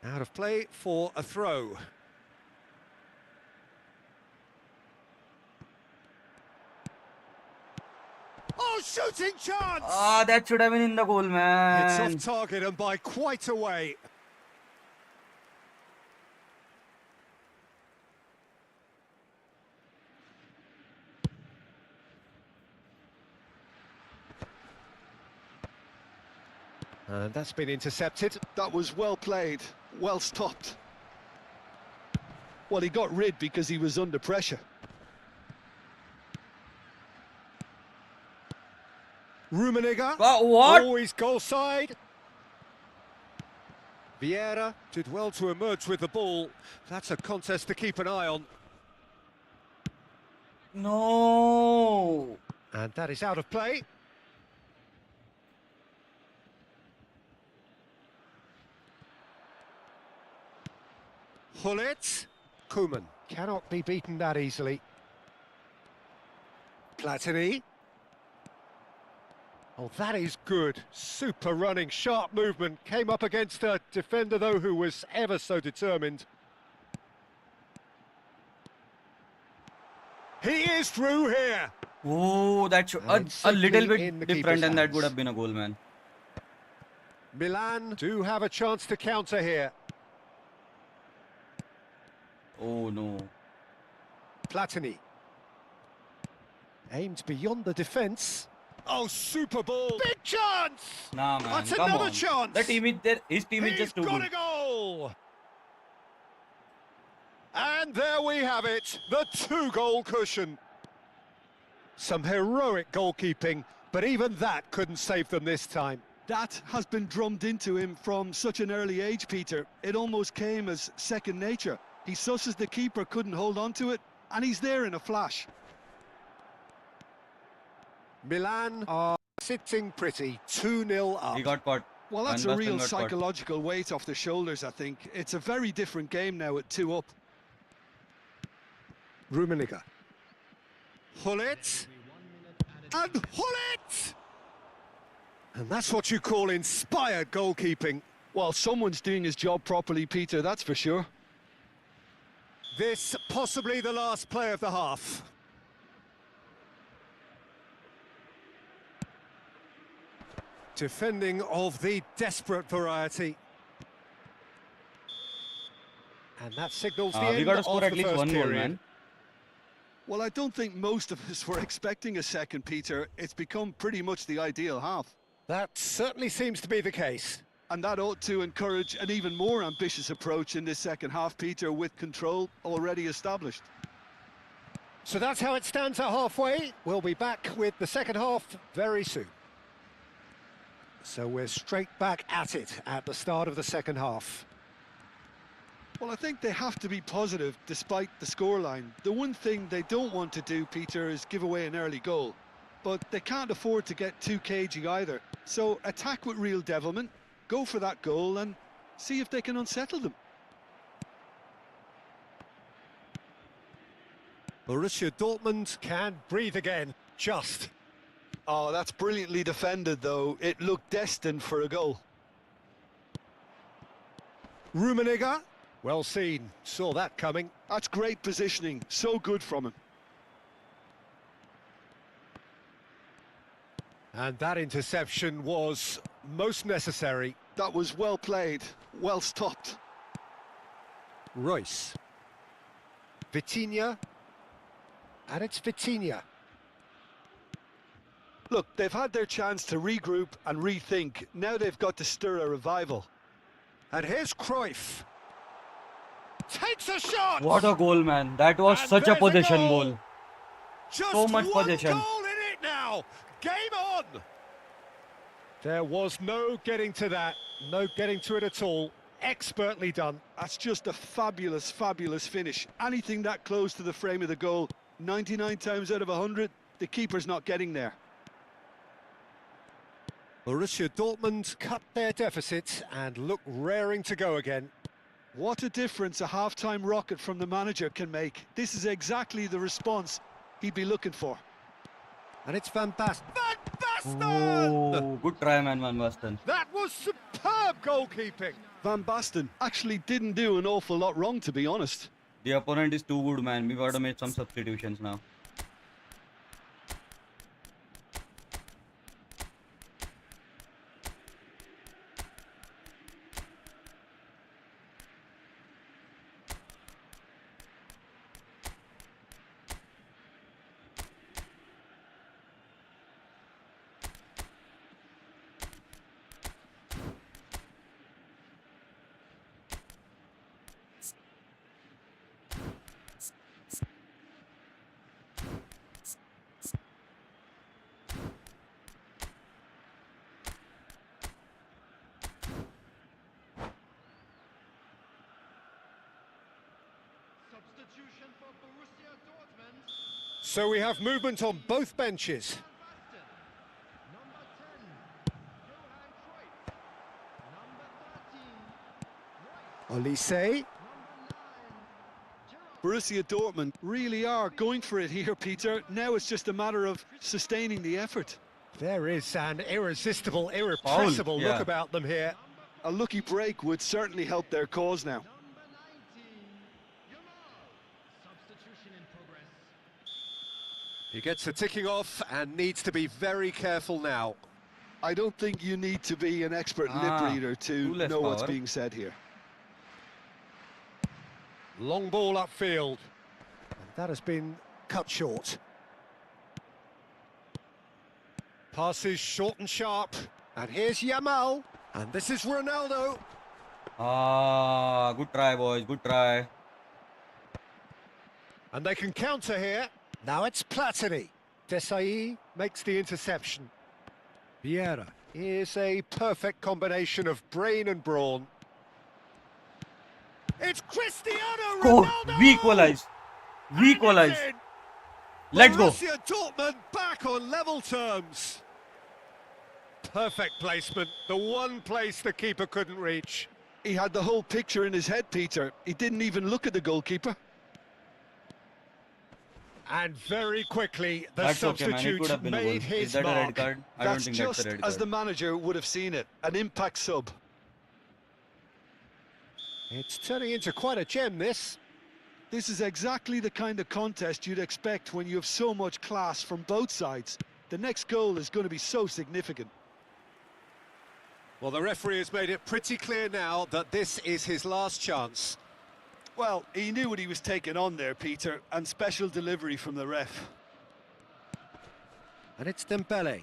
Speaker 2: Out of play for a throw. Oh, shooting chance!
Speaker 1: Ah, that should have been in the goal,
Speaker 2: It's
Speaker 1: man.
Speaker 2: off target and by quite a way. And that's been intercepted.
Speaker 3: That was well played, well stopped. Well, he got rid because he was under pressure.
Speaker 2: Rummenigge.
Speaker 1: What?
Speaker 2: Always goal side. Vieira did well to emerge with the ball. That's a contest to keep an eye on.
Speaker 1: No.
Speaker 2: And that is out of play. Hullet. Koeman cannot be beaten that easily. Platini. Oh, that is good. Super running, sharp movement. Came up against a defender, though, who was ever so determined. He is through here.
Speaker 1: Oh, that
Speaker 2: And
Speaker 1: a little
Speaker 2: safely in the
Speaker 1: bit different,
Speaker 2: keeper's
Speaker 1: and that would
Speaker 2: hands.
Speaker 1: have been a goal, man.
Speaker 2: Milan do have a chance to counter here.
Speaker 1: Oh no.
Speaker 2: Platini. Aimed beyond the defence. Oh, super ball. Big chance!
Speaker 1: Nah, man.
Speaker 2: That's
Speaker 1: Come
Speaker 2: another
Speaker 1: on.
Speaker 2: chance.
Speaker 1: The team is there. His team is
Speaker 2: He's
Speaker 1: just too
Speaker 2: got
Speaker 1: good.
Speaker 2: a goal! And there we have it, the 2-goal cushion. Some heroic goalkeeping, but even that couldn't save them this time.
Speaker 3: That has been drummed into him from such an early age, Peter. It almost came as second nature. He susses the keeper, couldn't hold on to it, and he's there in a flash.
Speaker 2: Milan are sitting pretty, 2-0 up.
Speaker 1: He got caught.
Speaker 3: Well, that's
Speaker 1: Van
Speaker 3: a
Speaker 1: Basten
Speaker 3: real
Speaker 1: got caught.
Speaker 3: psychological weight off their shoulders, I think. It's a very different game now at 2 up.
Speaker 2: Rummenigge. Hullet. And Hullet! And that's what you call inspired goalkeeping.
Speaker 3: Well, someone's doing his job properly, Peter, that's for sure.
Speaker 2: This possibly the last play of the half. Defending of the desperate variety. And that signals the
Speaker 1: We
Speaker 2: end
Speaker 1: got to
Speaker 2: of
Speaker 1: score at
Speaker 2: the
Speaker 1: least
Speaker 2: first
Speaker 1: one goal,
Speaker 2: period.
Speaker 1: man.
Speaker 3: Well, I don't think most of us were expecting a second, Peter. It's become pretty much the ideal half.
Speaker 2: That certainly seems to be the case.
Speaker 3: And that ought to encourage an even more ambitious approach in this second half, Peter, with control already established.
Speaker 2: So that's how it stands at halfway. We'll be back with the second half very soon. So we're straight back at it at the start of the second half.
Speaker 3: Well, I think they have to be positive despite the scoreline. The one thing they don't want to do, Peter, is give away an early goal. But they can't afford to get too cagey either. So attack with real devilment, go for that goal and see if they can unsettle them.
Speaker 2: Borussia Dortmund can breathe again, just.
Speaker 3: Oh, that's brilliantly defended, though. It looked destined for a goal.
Speaker 2: Rummenigge, well seen, saw that coming.
Speaker 3: That's great positioning, so good from him.
Speaker 2: And that interception was most necessary.
Speaker 3: That was well played, well stopped.
Speaker 2: Royce. Vitinha. And it's Vitinha.
Speaker 3: Look, they've had their chance to regroup and rethink. Now they've got to stir a revival.
Speaker 2: And here's Cruyff. Takes a shot!
Speaker 1: What a goal, man. That was
Speaker 2: And
Speaker 1: such a
Speaker 2: there's a
Speaker 1: possession
Speaker 2: goal.
Speaker 1: goal.
Speaker 2: Just
Speaker 1: So much
Speaker 2: one
Speaker 1: possession.
Speaker 2: goal in it now. Game on! There was no getting to that. No getting to it at all. Expertly done.
Speaker 3: That's just a fabulous, fabulous finish. Anything that close to the frame of the goal, 99 times out of 100, the keeper's not getting there.
Speaker 2: Borussia Dortmund cut their deficit and look raring to go again.
Speaker 3: What a difference a half-time rocket from the manager can make. This is exactly the response he'd be looking for.
Speaker 2: And it's Van Basten. Van Basten!
Speaker 1: Oh, good try, man, Van Basten.
Speaker 2: That was superb goalkeeping.
Speaker 3: Van Basten actually didn't do an awful lot wrong, to be honest.
Speaker 1: The opponent is too good, man. We got to make some substitutions now.
Speaker 4: Substitution for Borussia Dortmund.
Speaker 2: So we have movement on both benches.
Speaker 4: Number 10, Johan Cruyff. Number 13, Royce.
Speaker 2: Olise.
Speaker 4: Number 9,
Speaker 3: Borussia Dortmund really are going for it here, Peter. Now it's just a matter of sustaining the effort.
Speaker 2: There is an irresistible, irrepressible look
Speaker 1: yeah.
Speaker 2: about them here.
Speaker 3: A lucky break would certainly help their cause now.
Speaker 4: Number 19, Yamal. Substitution in progress.
Speaker 2: He gets a ticking off and needs to be very careful now.
Speaker 3: I don't think you need to be an expert lip reader to
Speaker 1: too less
Speaker 3: know what's
Speaker 1: power.
Speaker 3: being said here.
Speaker 2: Long ball upfield. And that has been cut short. Passes short and sharp. And here's Yamal. And this is Ronaldo.
Speaker 1: Good try, boys. Good try.
Speaker 2: And they can counter here. Now it's Platini. Desai makes the interception. Vieira is a perfect combination of brain and brawn. It's Cristiano
Speaker 1: Oh,
Speaker 2: Ronaldo!
Speaker 1: we equalize. We equalize.
Speaker 2: And it's in.
Speaker 1: Let's go.
Speaker 2: Borussia Dortmund back on level terms. Perfect placement, the one place the keeper couldn't reach.
Speaker 3: He had the whole picture in his head, Peter. He didn't even look at the goalkeeper.
Speaker 2: And very quickly, the
Speaker 1: That's okay, man. It
Speaker 2: substitute
Speaker 1: could have been a goal.
Speaker 2: made his
Speaker 1: Is that a red
Speaker 2: mark.
Speaker 1: card? I don't
Speaker 3: That's
Speaker 1: think
Speaker 3: just
Speaker 1: that's a red
Speaker 3: as the
Speaker 1: card.
Speaker 3: manager would have seen it. An impact sub.
Speaker 2: It's turning into quite a gem, this.
Speaker 3: This is exactly the kind of contest you'd expect when you have so much class from both sides. The next goal is going to be so significant.
Speaker 2: Well, the referee has made it pretty clear now that this is his last chance.
Speaker 3: Well, he knew what he was taking on there, Peter, and special delivery from the ref.
Speaker 2: And it's Dembele.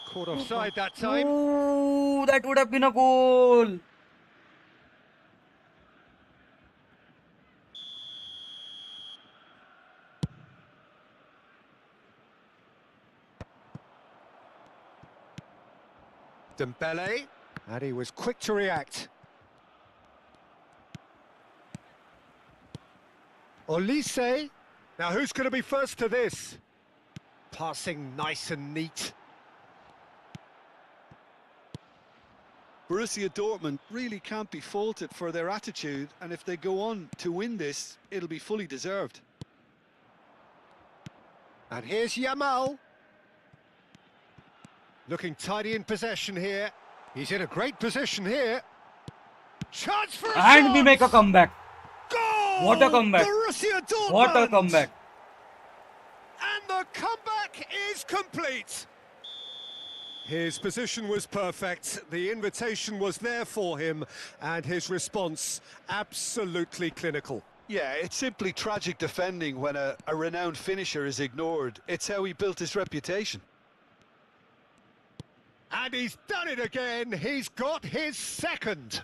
Speaker 2: Caught offside that time.
Speaker 1: Oh, that would have been a goal.
Speaker 2: Dembele. And he was quick to react. Olise. Now who's going to be first to this? Passing nice and neat.
Speaker 3: Borussia Dortmund really can't be faulted for their attitude, and if they go on to win this, it'll be fully deserved.
Speaker 2: And here's Yamal. Looking tidy in possession here. He's in a great position here. Chance for a
Speaker 1: And
Speaker 2: shot!
Speaker 1: we make a comeback.
Speaker 2: Goal!
Speaker 1: What a comeback.
Speaker 2: Borussia Dortmund!
Speaker 1: What a comeback.
Speaker 2: And the comeback is complete. His position was perfect, the invitation was there for him, and his response absolutely clinical.
Speaker 3: Yeah, it's simply tragic defending when a renowned finisher is ignored. It's how he built his reputation.
Speaker 2: And he's done it again, he's got his second.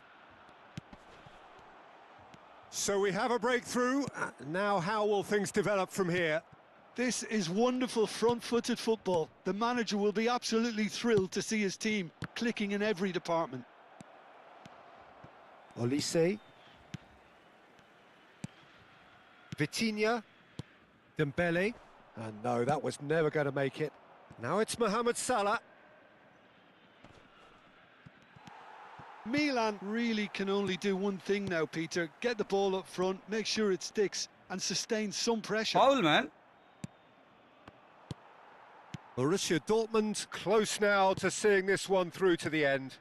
Speaker 2: So we have a breakthrough. Now how will things develop from here?
Speaker 3: This is wonderful front-footed football. The manager will be absolutely thrilled to see his team clicking in every department.
Speaker 2: Olise. Vitinha. Dembele. And no, that was never going to make it. Now it's Mohamed Salah.
Speaker 3: Milan really can only do one thing now, Peter. Get the ball up front, make sure it sticks, and sustain some pressure.
Speaker 1: Foul, man.
Speaker 2: Borussia Dortmund close now to seeing this one through to the end.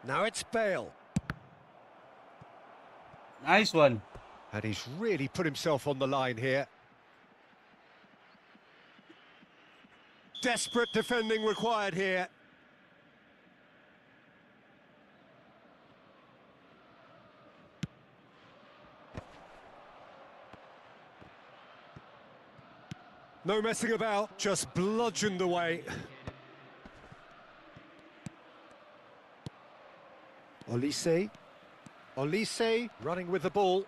Speaker 2: Now it's Bale.
Speaker 1: Nice one.
Speaker 2: And he's really put himself on the line here. Desperate defending required here. No messing about, just bludgeoned away. Olise. Olise running with the ball.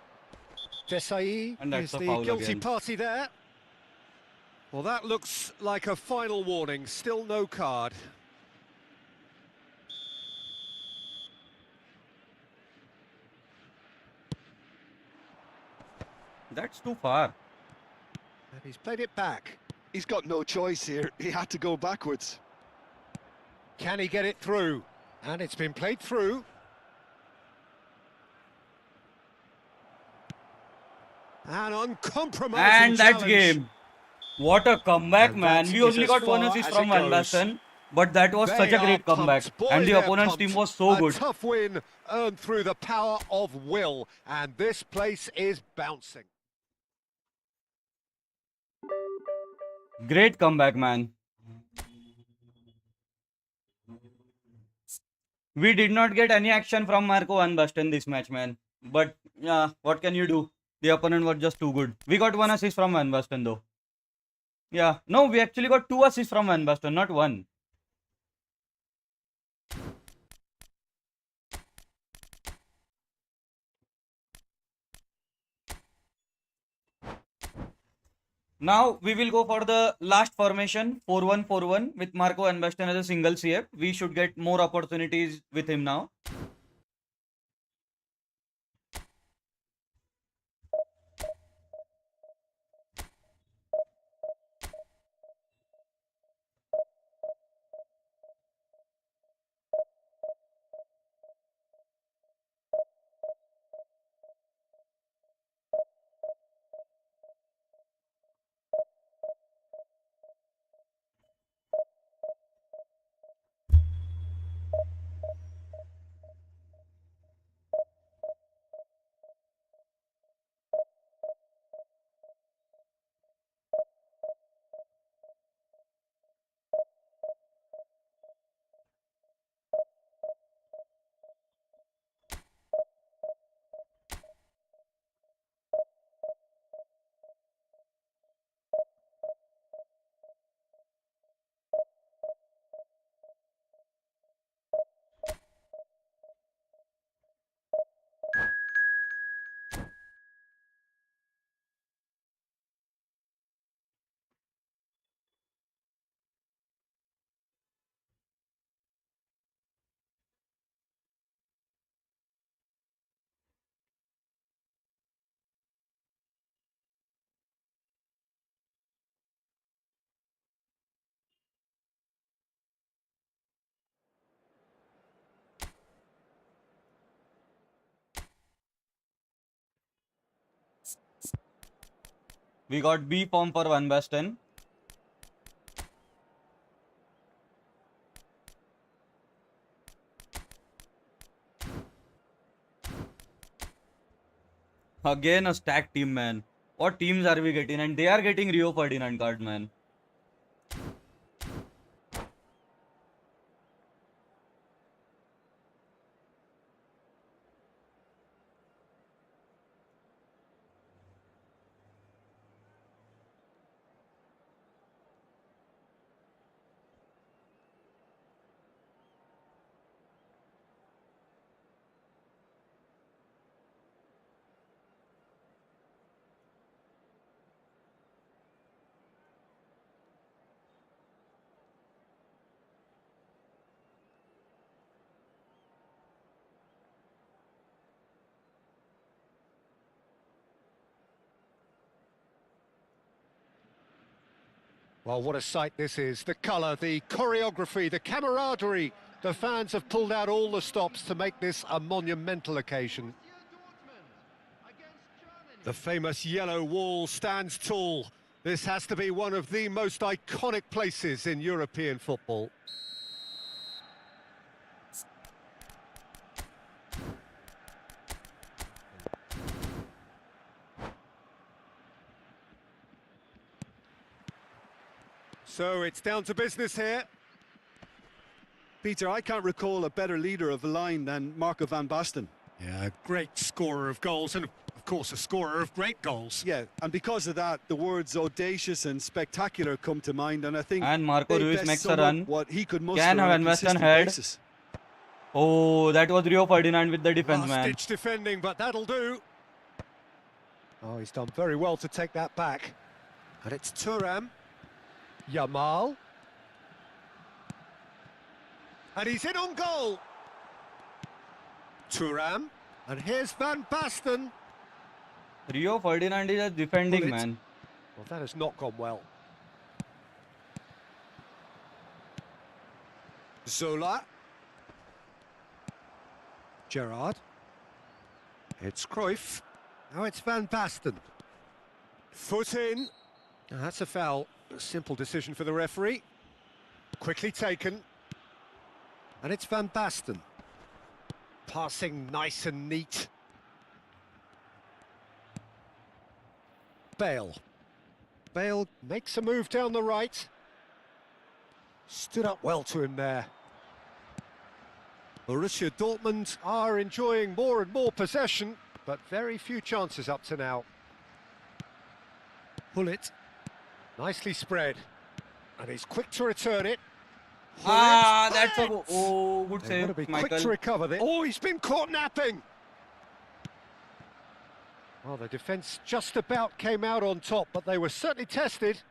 Speaker 2: Desai
Speaker 1: And that's
Speaker 2: is
Speaker 1: a
Speaker 2: the
Speaker 1: foul
Speaker 2: guilty
Speaker 1: again.
Speaker 2: party there. Well, that looks like a final warning. Still no card.
Speaker 1: That's too far.
Speaker 2: And he's played it back.
Speaker 3: He's got no choice here. He had to go backwards.
Speaker 2: Can he get it through? And it's been played through. An uncompromising
Speaker 1: And that's
Speaker 2: challenge.
Speaker 1: game. What a comeback,
Speaker 2: And
Speaker 1: man.
Speaker 2: that
Speaker 1: We
Speaker 2: is
Speaker 1: only
Speaker 2: as
Speaker 1: got one
Speaker 2: far
Speaker 1: assist
Speaker 2: as
Speaker 1: from
Speaker 2: it
Speaker 1: Van
Speaker 2: goes.
Speaker 1: Basten, but that was such
Speaker 2: They
Speaker 1: a
Speaker 2: are
Speaker 1: great comeback.
Speaker 2: pumped. Boy,
Speaker 1: And the
Speaker 2: they're
Speaker 1: opponent's team
Speaker 2: pumped.
Speaker 1: was so
Speaker 2: A
Speaker 1: good.
Speaker 2: tough win earned through the power of will, and this place is bouncing.
Speaker 1: Great comeback, man. We did not get any action from Marco Van Basten this match, man. But yeah, what can you do? The opponent was just too good. We got one assist from Van Basten though. Yeah, no, we actually got two assists from Van Basten, not one. Now we will go for the last formation 4-1-4-1 with Marco Van Basten as a single CF. We should get more opportunities with him now. We got B form for Van Basten. Again a stacked team, man. What teams are we getting? And they are getting Rio Ferdinand card, man.
Speaker 2: Well, what a sight this is. The colour, the choreography, the camaraderie. The fans have pulled out all the stops to make this a monumental occasion. The famous yellow wall stands tall. This has to be one of the most iconic places in European football. So it's down to business here.
Speaker 3: Peter, I can't recall a better leader of the line than Marco van Basten.
Speaker 2: Yeah, great scorer of goals and, of course, a scorer of great goals.
Speaker 3: Yeah, and because of that, the words audacious and spectacular come to mind, and I think
Speaker 1: And Marco
Speaker 3: they
Speaker 1: Ruiz
Speaker 3: best
Speaker 1: makes a
Speaker 3: sum up
Speaker 1: run.
Speaker 3: what he could muster
Speaker 1: Can
Speaker 3: on a
Speaker 1: Van Basten
Speaker 3: consistent
Speaker 1: head?
Speaker 3: basis.
Speaker 1: Oh, that was Rio Ferdinand with the defense, man.
Speaker 2: Last-ditch defending, but that'll do. Oh, he's done very well to take that back. And it's Thuram. Yamal. And he's in on goal. Thuram. And here's Van Basten.
Speaker 1: Rio Ferdinand is just defending,
Speaker 2: Bullet.
Speaker 1: man.
Speaker 2: Well, that has not gone well. Zola. Gerrard. It's Cruyff. Now it's Van Basten. Foot in. That's a foul. A simple decision for the referee. Quickly taken. And it's Van Basten. Passing nice and neat. Bale. Bale makes a move down the right. Stood up well to him there. Borussia Dortmund are enjoying more and more possession, but very few chances up to now. Pullet. Nicely spread. And he's quick to return it.
Speaker 1: Ah,
Speaker 2: Pullet.
Speaker 1: that's a good
Speaker 2: They've got to
Speaker 1: save,
Speaker 2: be quick to
Speaker 1: Michael.
Speaker 2: recover this. Oh, he's been caught napping. Well, the defence just about came out on top, but they were certainly tested.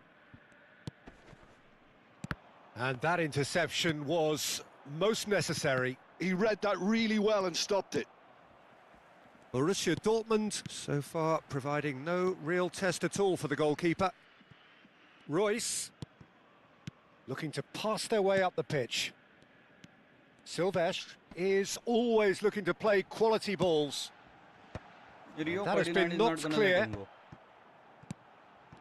Speaker 2: And that interception was most necessary.
Speaker 3: He read that really well and stopped it.
Speaker 2: Borussia Dortmund so far providing no real test at all for the goalkeeper. Royce looking to pass their way up the pitch. Silvestre is always looking to play quality balls.
Speaker 1: Rio
Speaker 2: That has
Speaker 1: Ferdinand
Speaker 2: been
Speaker 1: is not
Speaker 2: knocked
Speaker 1: gonna
Speaker 2: clear.
Speaker 1: let him go.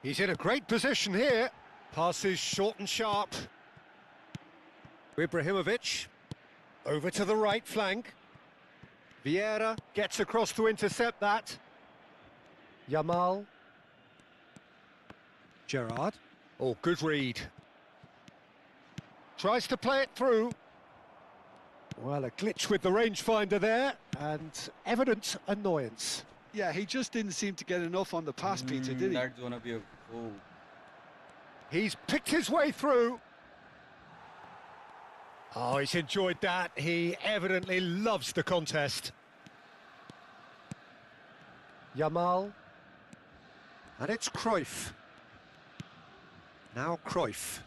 Speaker 2: He's in a great position here. Passes short and sharp. Ibrahimovic over to the right flank. Vieira gets across to intercept that. Yamal. Gerrard. Oh, good read. Tries to play it through. Well, a glitch with the rangefinder there, and evident annoyance.
Speaker 3: Yeah, he just didn't seem to get enough on the pass, Peter, did he?
Speaker 1: That's gonna be a... Oh.
Speaker 2: He's picked his way through. Oh, he's enjoyed that. He evidently loves the contest. Yamal. And it's Cruyff. Now Cruyff.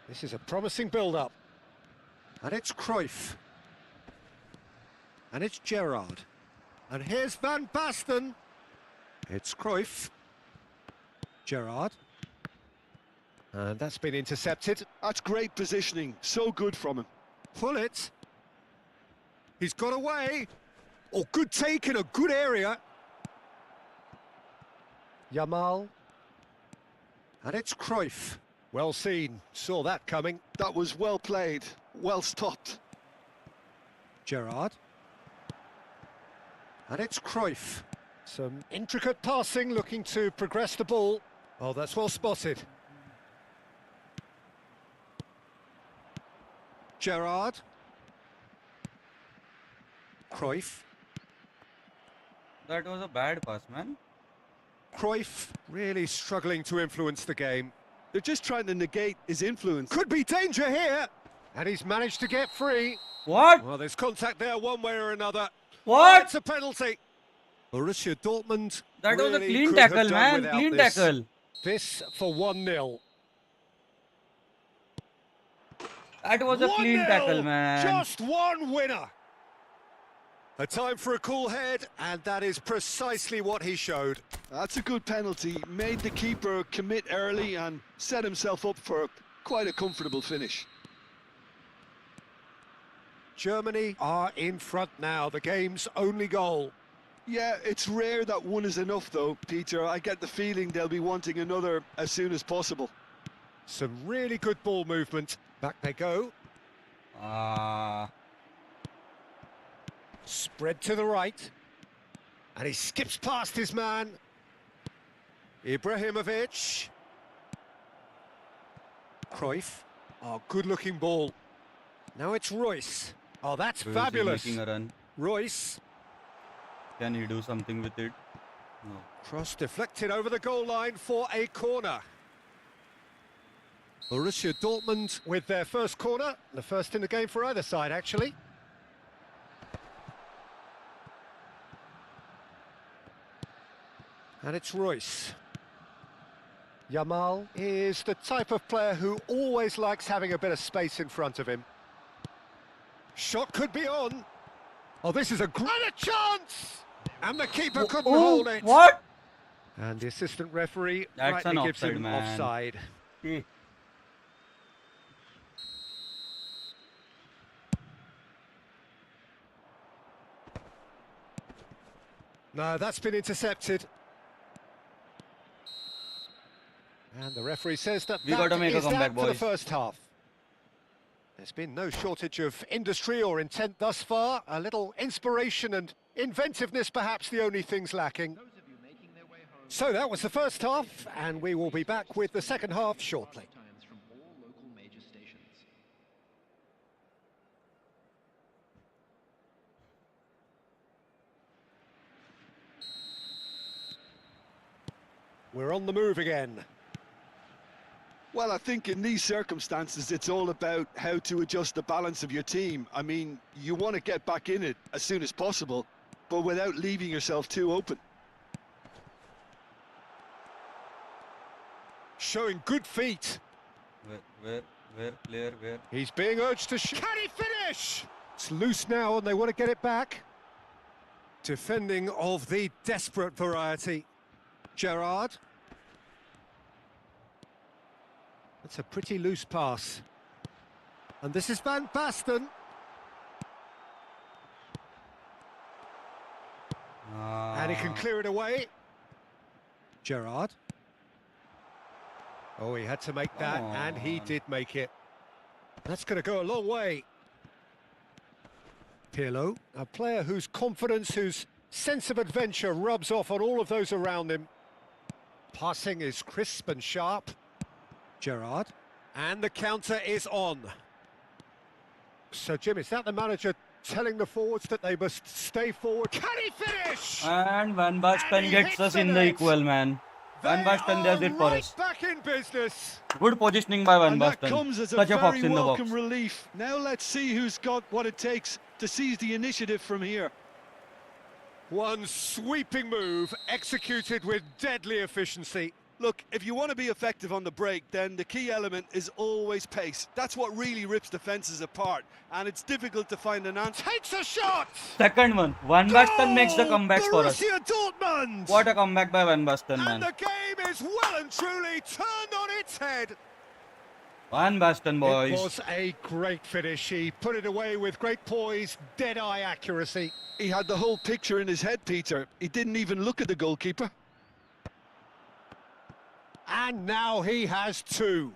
Speaker 2: This is a promising build-up. And it's Cruyff. And it's Gerrard. And here's Van Basten. It's Cruyff. Gerrard. And that's been intercepted.
Speaker 3: That's great positioning. So good from him.
Speaker 2: Pullet. He's got away. Oh, good take in a good area. Yamal. And it's Cruyff. Well seen. Saw that coming.
Speaker 3: That was well played. Well stopped.
Speaker 2: Gerrard. And it's Cruyff. Some intricate passing, looking to progress the ball. Oh, that's well spotted. Gerrard. Cruyff.
Speaker 1: That was a bad pass, man.
Speaker 2: Cruyff really struggling to influence the game.
Speaker 3: They're just trying to negate his influence.
Speaker 2: Could be danger here. And he's managed to get free.
Speaker 1: What?
Speaker 2: Well, there's contact there one way or another.
Speaker 1: What?
Speaker 2: It's a penalty. Borussia Dortmund.
Speaker 1: That was a
Speaker 2: really
Speaker 1: clean
Speaker 2: could have
Speaker 1: tackle,
Speaker 2: done
Speaker 1: man.
Speaker 2: without
Speaker 1: Clean
Speaker 2: this.
Speaker 1: tackle.
Speaker 2: This for 1-0.
Speaker 1: That was a clean
Speaker 2: 1-0.
Speaker 1: tackle, man.
Speaker 2: Just one winner. A time for a cool head, and that is precisely what he showed.
Speaker 3: That's a good penalty. Made the keeper commit early and set himself up for quite a comfortable finish.
Speaker 2: Germany are in front now, the game's only goal.
Speaker 3: Yeah, it's rare that one is enough, though, Peter. I get the feeling they'll be wanting another as soon as possible.
Speaker 2: Some really good ball movement. Back they go. Spread to the right. And he skips past his man. Ibrahimovic. Cruyff. Oh, good-looking ball. Now it's Royce. Oh, that's
Speaker 1: Royce is
Speaker 2: fabulous.
Speaker 1: making a run.
Speaker 2: Royce.
Speaker 1: Can he do something with it? No.
Speaker 2: Cross deflected over the goal line for a corner. Borussia Dortmund with their first corner. The first in the game for either side, actually. And it's Royce. Yamal is the type of player who always likes having a bit of space in front of him. Shot could be on. Oh, this is a great chance! And the keeper couldn't hold it.
Speaker 1: What?
Speaker 2: And the assistant referee
Speaker 1: That's
Speaker 2: rightly
Speaker 1: an
Speaker 2: gives
Speaker 1: offside,
Speaker 2: him
Speaker 1: man.
Speaker 2: offside.
Speaker 1: Eh.
Speaker 2: No, that's been intercepted. And the referee says that
Speaker 1: We gotta make a
Speaker 2: is
Speaker 1: comeback,
Speaker 2: that for the
Speaker 1: boys.
Speaker 2: first half. There's been no shortage of industry or intent thus far. A little inspiration and inventiveness, perhaps the only things lacking.
Speaker 4: Those of you making their way home.
Speaker 2: So that was the first half, and we will be back with the second half shortly.
Speaker 4: Times from all local major stations.
Speaker 2: We're on the move again.
Speaker 3: Well, I think in these circumstances, it's all about how to adjust the balance of your team. I mean, you want to get back in it as soon as possible, but without leaving yourself too open.
Speaker 2: Showing good feet.
Speaker 1: Where, player, where?
Speaker 2: He's being urged to shoot. Can he finish? It's loose now and they want to get it back. Defending of the desperate variety. Gerrard. That's a pretty loose pass. And this is Van Basten. And he can clear it away. Gerrard. Oh, he had to make that, and he did make it. That's going to go a long way. Puyol, a player whose confidence, whose sense of adventure rubs off on all of those around him. Passing is crisp and sharp. Gerrard. And the counter is on. So, Jim, is that the manager telling the forwards that they must stay forward? Can he finish?
Speaker 1: And Van Basten
Speaker 2: And he
Speaker 1: gets
Speaker 2: hits
Speaker 1: us
Speaker 2: the
Speaker 1: in the
Speaker 2: net.
Speaker 1: equal, man. Van Basten does it for us.
Speaker 2: Back in business.
Speaker 1: Good positioning by Van
Speaker 3: And that
Speaker 1: Basten.
Speaker 3: comes as a
Speaker 1: Such a fox
Speaker 3: very
Speaker 1: in the box.
Speaker 3: welcome relief. Now let's see who's got what it takes to seize the initiative from here.
Speaker 2: One sweeping move executed with deadly efficiency.
Speaker 3: Look, if you want to be effective on the break, then the key element is always pace. That's what really rips defences apart, and it's difficult to find an answer.
Speaker 2: Takes a shot.
Speaker 1: Second one. Van Basten makes the comeback for us.
Speaker 2: Borussia Dortmund.
Speaker 1: What a comeback by Van Basten,
Speaker 2: And
Speaker 1: man.
Speaker 2: the game is well and truly turned on its head.
Speaker 1: Van Basten,
Speaker 2: It
Speaker 1: boys.
Speaker 2: was a great finish. He put it away with great poise, dead-eye accuracy.
Speaker 3: He had the whole picture in his head, Peter. He didn't even look at the goalkeeper.
Speaker 2: And now he has two.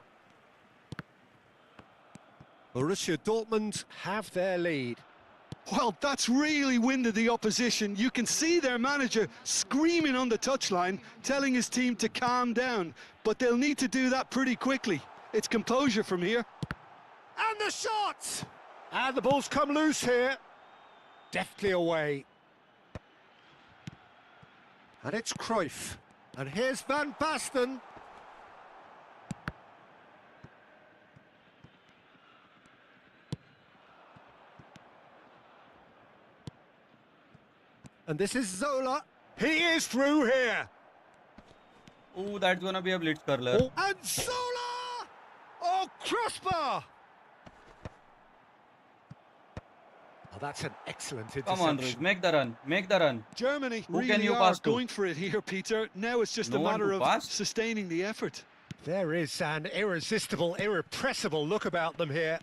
Speaker 2: Borussia Dortmund have their lead.
Speaker 3: Well, that's really winded the opposition. You can see their manager screaming on the touchline, telling his team to calm down. But they'll need to do that pretty quickly. It's composure from here.
Speaker 2: And the shot! And the ball's come loose here. Deftly away. And it's Cruyff. And here's Van Basten. And this is Zola. He is through here.
Speaker 1: Oh, that's gonna be a blitz curler.
Speaker 2: Oh, and Zola! Oh, crossbar! Oh, that's an excellent interception.
Speaker 1: Come on, Ruiz. Make the run. Make the run.
Speaker 3: Germany
Speaker 1: Who can
Speaker 3: really
Speaker 1: you
Speaker 3: are
Speaker 1: pass to?
Speaker 3: going for it here, Peter. Now it's just
Speaker 1: No
Speaker 3: a
Speaker 1: one
Speaker 3: matter
Speaker 1: to
Speaker 3: of
Speaker 1: pass?
Speaker 3: sustaining the effort.
Speaker 2: There is an irresistible, irrepressible look about them here.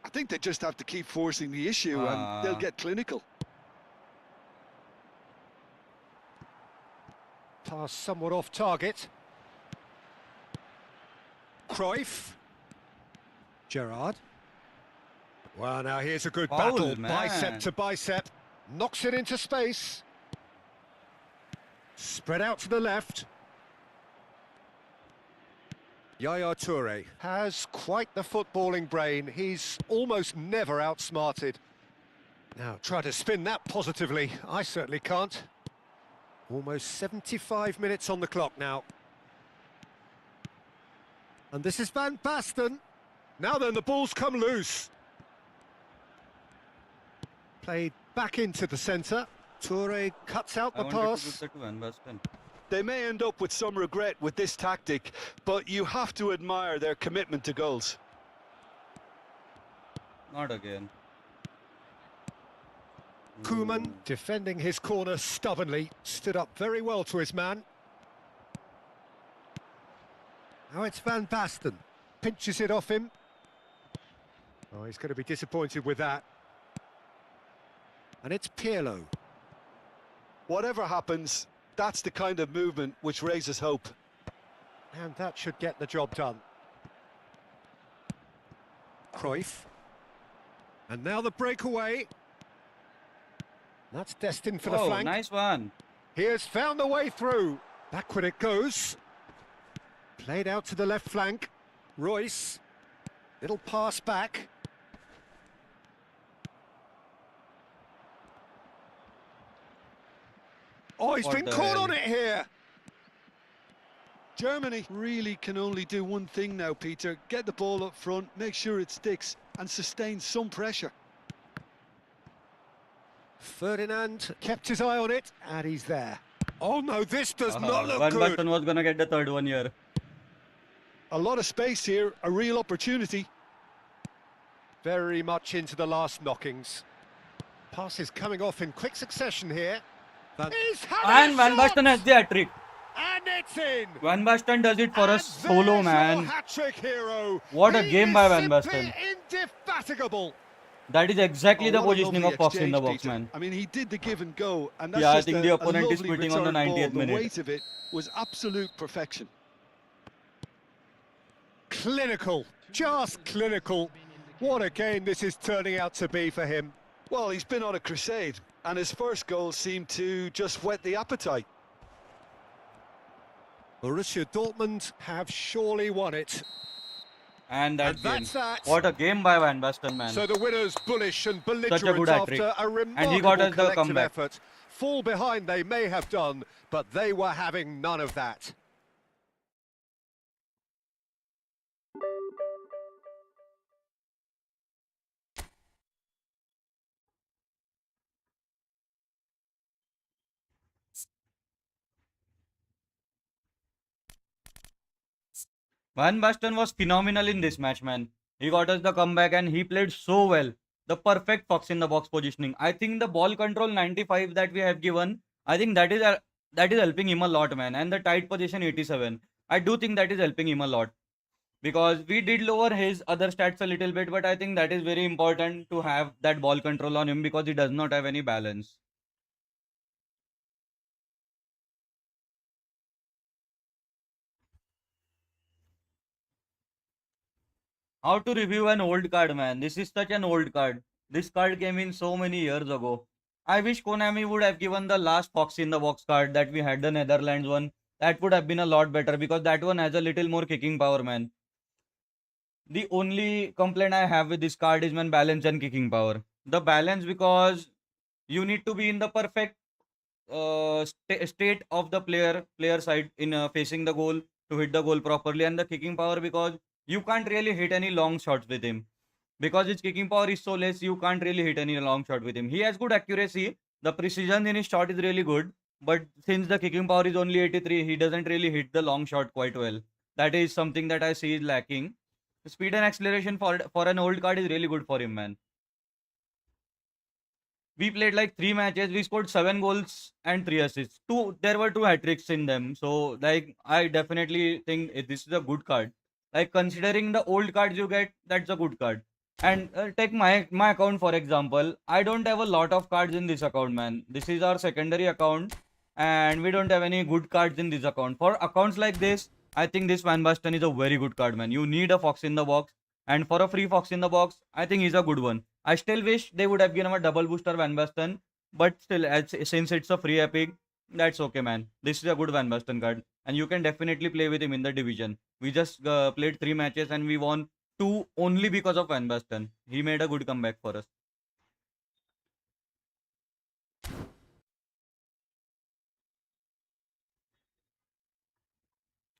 Speaker 3: I think they just have to keep forcing the issue and they'll get clinical.
Speaker 2: Pass somewhat off target. Cruyff. Gerrard. Well, now here's a good
Speaker 1: Foul,
Speaker 2: battle,
Speaker 1: man.
Speaker 2: bicep to bicep. Knocks it into space. Spread out to the left. Yaya Toure has quite the footballing brain. He's almost never outsmarted. Now, try to spin that positively. I certainly can't. Almost 75 minutes on the clock now. And this is Van Basten. Now then, the ball's come loose. Played back into the centre. Toure cuts out
Speaker 1: I
Speaker 2: the
Speaker 1: wanted to
Speaker 2: pass.
Speaker 1: give that to Van Basten.
Speaker 3: They may end up with some regret with this tactic, but you have to admire their commitment to goals.
Speaker 1: Not again.
Speaker 2: Koeman, defending his corner stubbornly, stood up very well to his man. Now it's Van Basten. Pinches it off him. Oh, he's going to be disappointed with that. And it's Puyol.
Speaker 3: Whatever happens, that's the kind of movement which raises hope.
Speaker 2: And that should get the job done. Cruyff. And now the breakaway. That's destined for the
Speaker 1: Oh,
Speaker 2: flank.
Speaker 1: nice one.
Speaker 2: He has found the way through. Backward it goes. Played out to the left flank. Royce. Little pass back. Oh, he's
Speaker 1: What
Speaker 2: been
Speaker 1: the
Speaker 2: caught
Speaker 1: hell?
Speaker 2: on it here.
Speaker 3: Germany really can only do one thing now, Peter. Get the ball up front, make sure it sticks, and sustain some pressure.
Speaker 2: Ferdinand kept his eye on it, and he's there. Oh no, this does not look
Speaker 1: Van
Speaker 2: good.
Speaker 1: Basten was gonna get the third one here.
Speaker 3: A lot of space here, a real opportunity.
Speaker 2: Very much into the last knockings. Passes coming off in quick succession here. He's having
Speaker 1: And
Speaker 2: a
Speaker 1: Van
Speaker 2: shot!
Speaker 1: Basten has the hat-trick.
Speaker 2: And it's in!
Speaker 1: Van Basten does it for
Speaker 2: And
Speaker 1: us solo,
Speaker 2: there's
Speaker 1: man.
Speaker 2: your hat-trick hero.
Speaker 1: What a
Speaker 2: He
Speaker 1: game
Speaker 2: is
Speaker 1: by Van
Speaker 2: simply
Speaker 1: Basten.
Speaker 2: Indefatigable.
Speaker 1: That is exactly
Speaker 3: Oh,
Speaker 1: the
Speaker 3: what a
Speaker 1: positioning
Speaker 3: lovely
Speaker 1: of Fox in the
Speaker 3: exchange,
Speaker 1: box,
Speaker 3: Peter.
Speaker 1: man.
Speaker 3: I mean, he did the give and go, and that's
Speaker 1: Yeah, I
Speaker 3: just
Speaker 1: think
Speaker 3: a,
Speaker 1: the
Speaker 3: a
Speaker 1: opponent is
Speaker 3: lovely
Speaker 1: quitting on the
Speaker 3: return ball.
Speaker 1: 90th
Speaker 3: The
Speaker 1: minute.
Speaker 3: weight of it was absolute perfection.
Speaker 2: Clinical. Just clinical. What a game this is turning out to be for him.
Speaker 3: Well, he's been on a crusade, and his first goal seemed to just whet the appetite.
Speaker 2: Borussia Dortmund have surely won it.
Speaker 1: And
Speaker 2: And
Speaker 1: game.
Speaker 2: that's that.
Speaker 1: What a game by Van Basten, man.
Speaker 2: So the winners bullish and
Speaker 1: Such a
Speaker 2: belligerent
Speaker 1: good hat-trick.
Speaker 2: after a
Speaker 1: And he got
Speaker 2: remarkable
Speaker 1: us the
Speaker 2: collective
Speaker 1: comeback.
Speaker 2: effort. Fall behind they may have done, but they were having none of that.
Speaker 1: Van Basten was phenomenal in this match, man. He got us the comeback and he played so well. The perfect Fox in the box positioning. I think the ball control 95 that we have given, I think that is helping him a lot, man. And the tight position 87. I do think that is helping him a lot. Because we did lower his other stats a little bit, but I think that is very important to have that ball control on him because he does not have any balance. How to review an old card, man? This is such an old card. This card came in so many years ago. I wish Konami would have given the last Fox in the box card that we had, the Netherlands one. That would have been a lot better because that one has a little more kicking power, man. The only complaint I have with this card is man balance and kicking power. The balance because you need to be in the perfect state of the player side in facing the goal to hit the goal properly, and the kicking power because you can't really hit any long shots with him because his kicking power is so less. You can't really hit any long shot with him. He has good accuracy. The precision in his shot is really good, but since the kicking power is only 83, he doesn't really hit the long shot quite well. That is something that I see is lacking. Speed and acceleration for an old card is really good for him, man. We played like 3 matches. We scored 7 goals and 3 assists. There were 2 hat-tricks in them. So like I definitely think this is a good card. Like considering the old cards you get, that's a good card. And take my account for example. I don't have a lot of cards in this account, man. This is our secondary account, and we don't have any good cards in this account. For accounts like this, I think this Van Basten is a very good card, man. You need a Fox in the box, and for a free Fox in the box, I think he's a good one. I still wish they would have given him a double booster Van Basten, but still, since it's a free epic, that's okay, man. This is a good Van Basten card, and you can definitely play with him in the division. We just played 3 matches and we won 2 only because of Van Basten. He made a good comeback for us.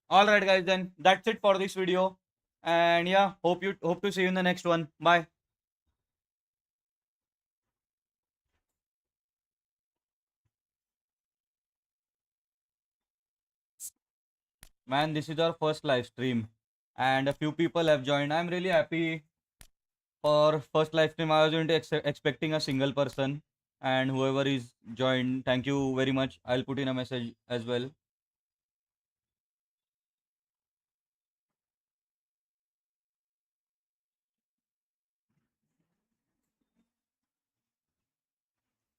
Speaker 1: All right, guys, then that's it for this video, and yeah, hope to see you in the next one. Bye. Man, this is our first live stream, and a few people have joined. I'm really happy for first live stream. I wasn't expecting a single person, and whoever is joined, thank you very much. I'll put in a message as well.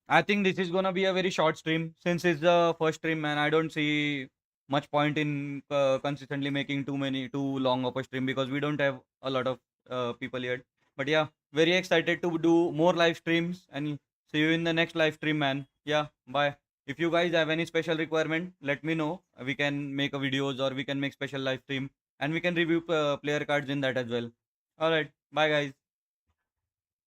Speaker 1: I think this is gonna be a very short stream since it's the first stream, man. I don't see much point in consistently making too long of a stream, because we don't have a lot of people yet. But yeah, very excited to do more live streams, and see you in the next live stream, man. Yeah, bye. If you guys have any special requirement, let me know. We can make a videos, or we can make special live stream, and we can review player cards in that as well. All right, bye guys.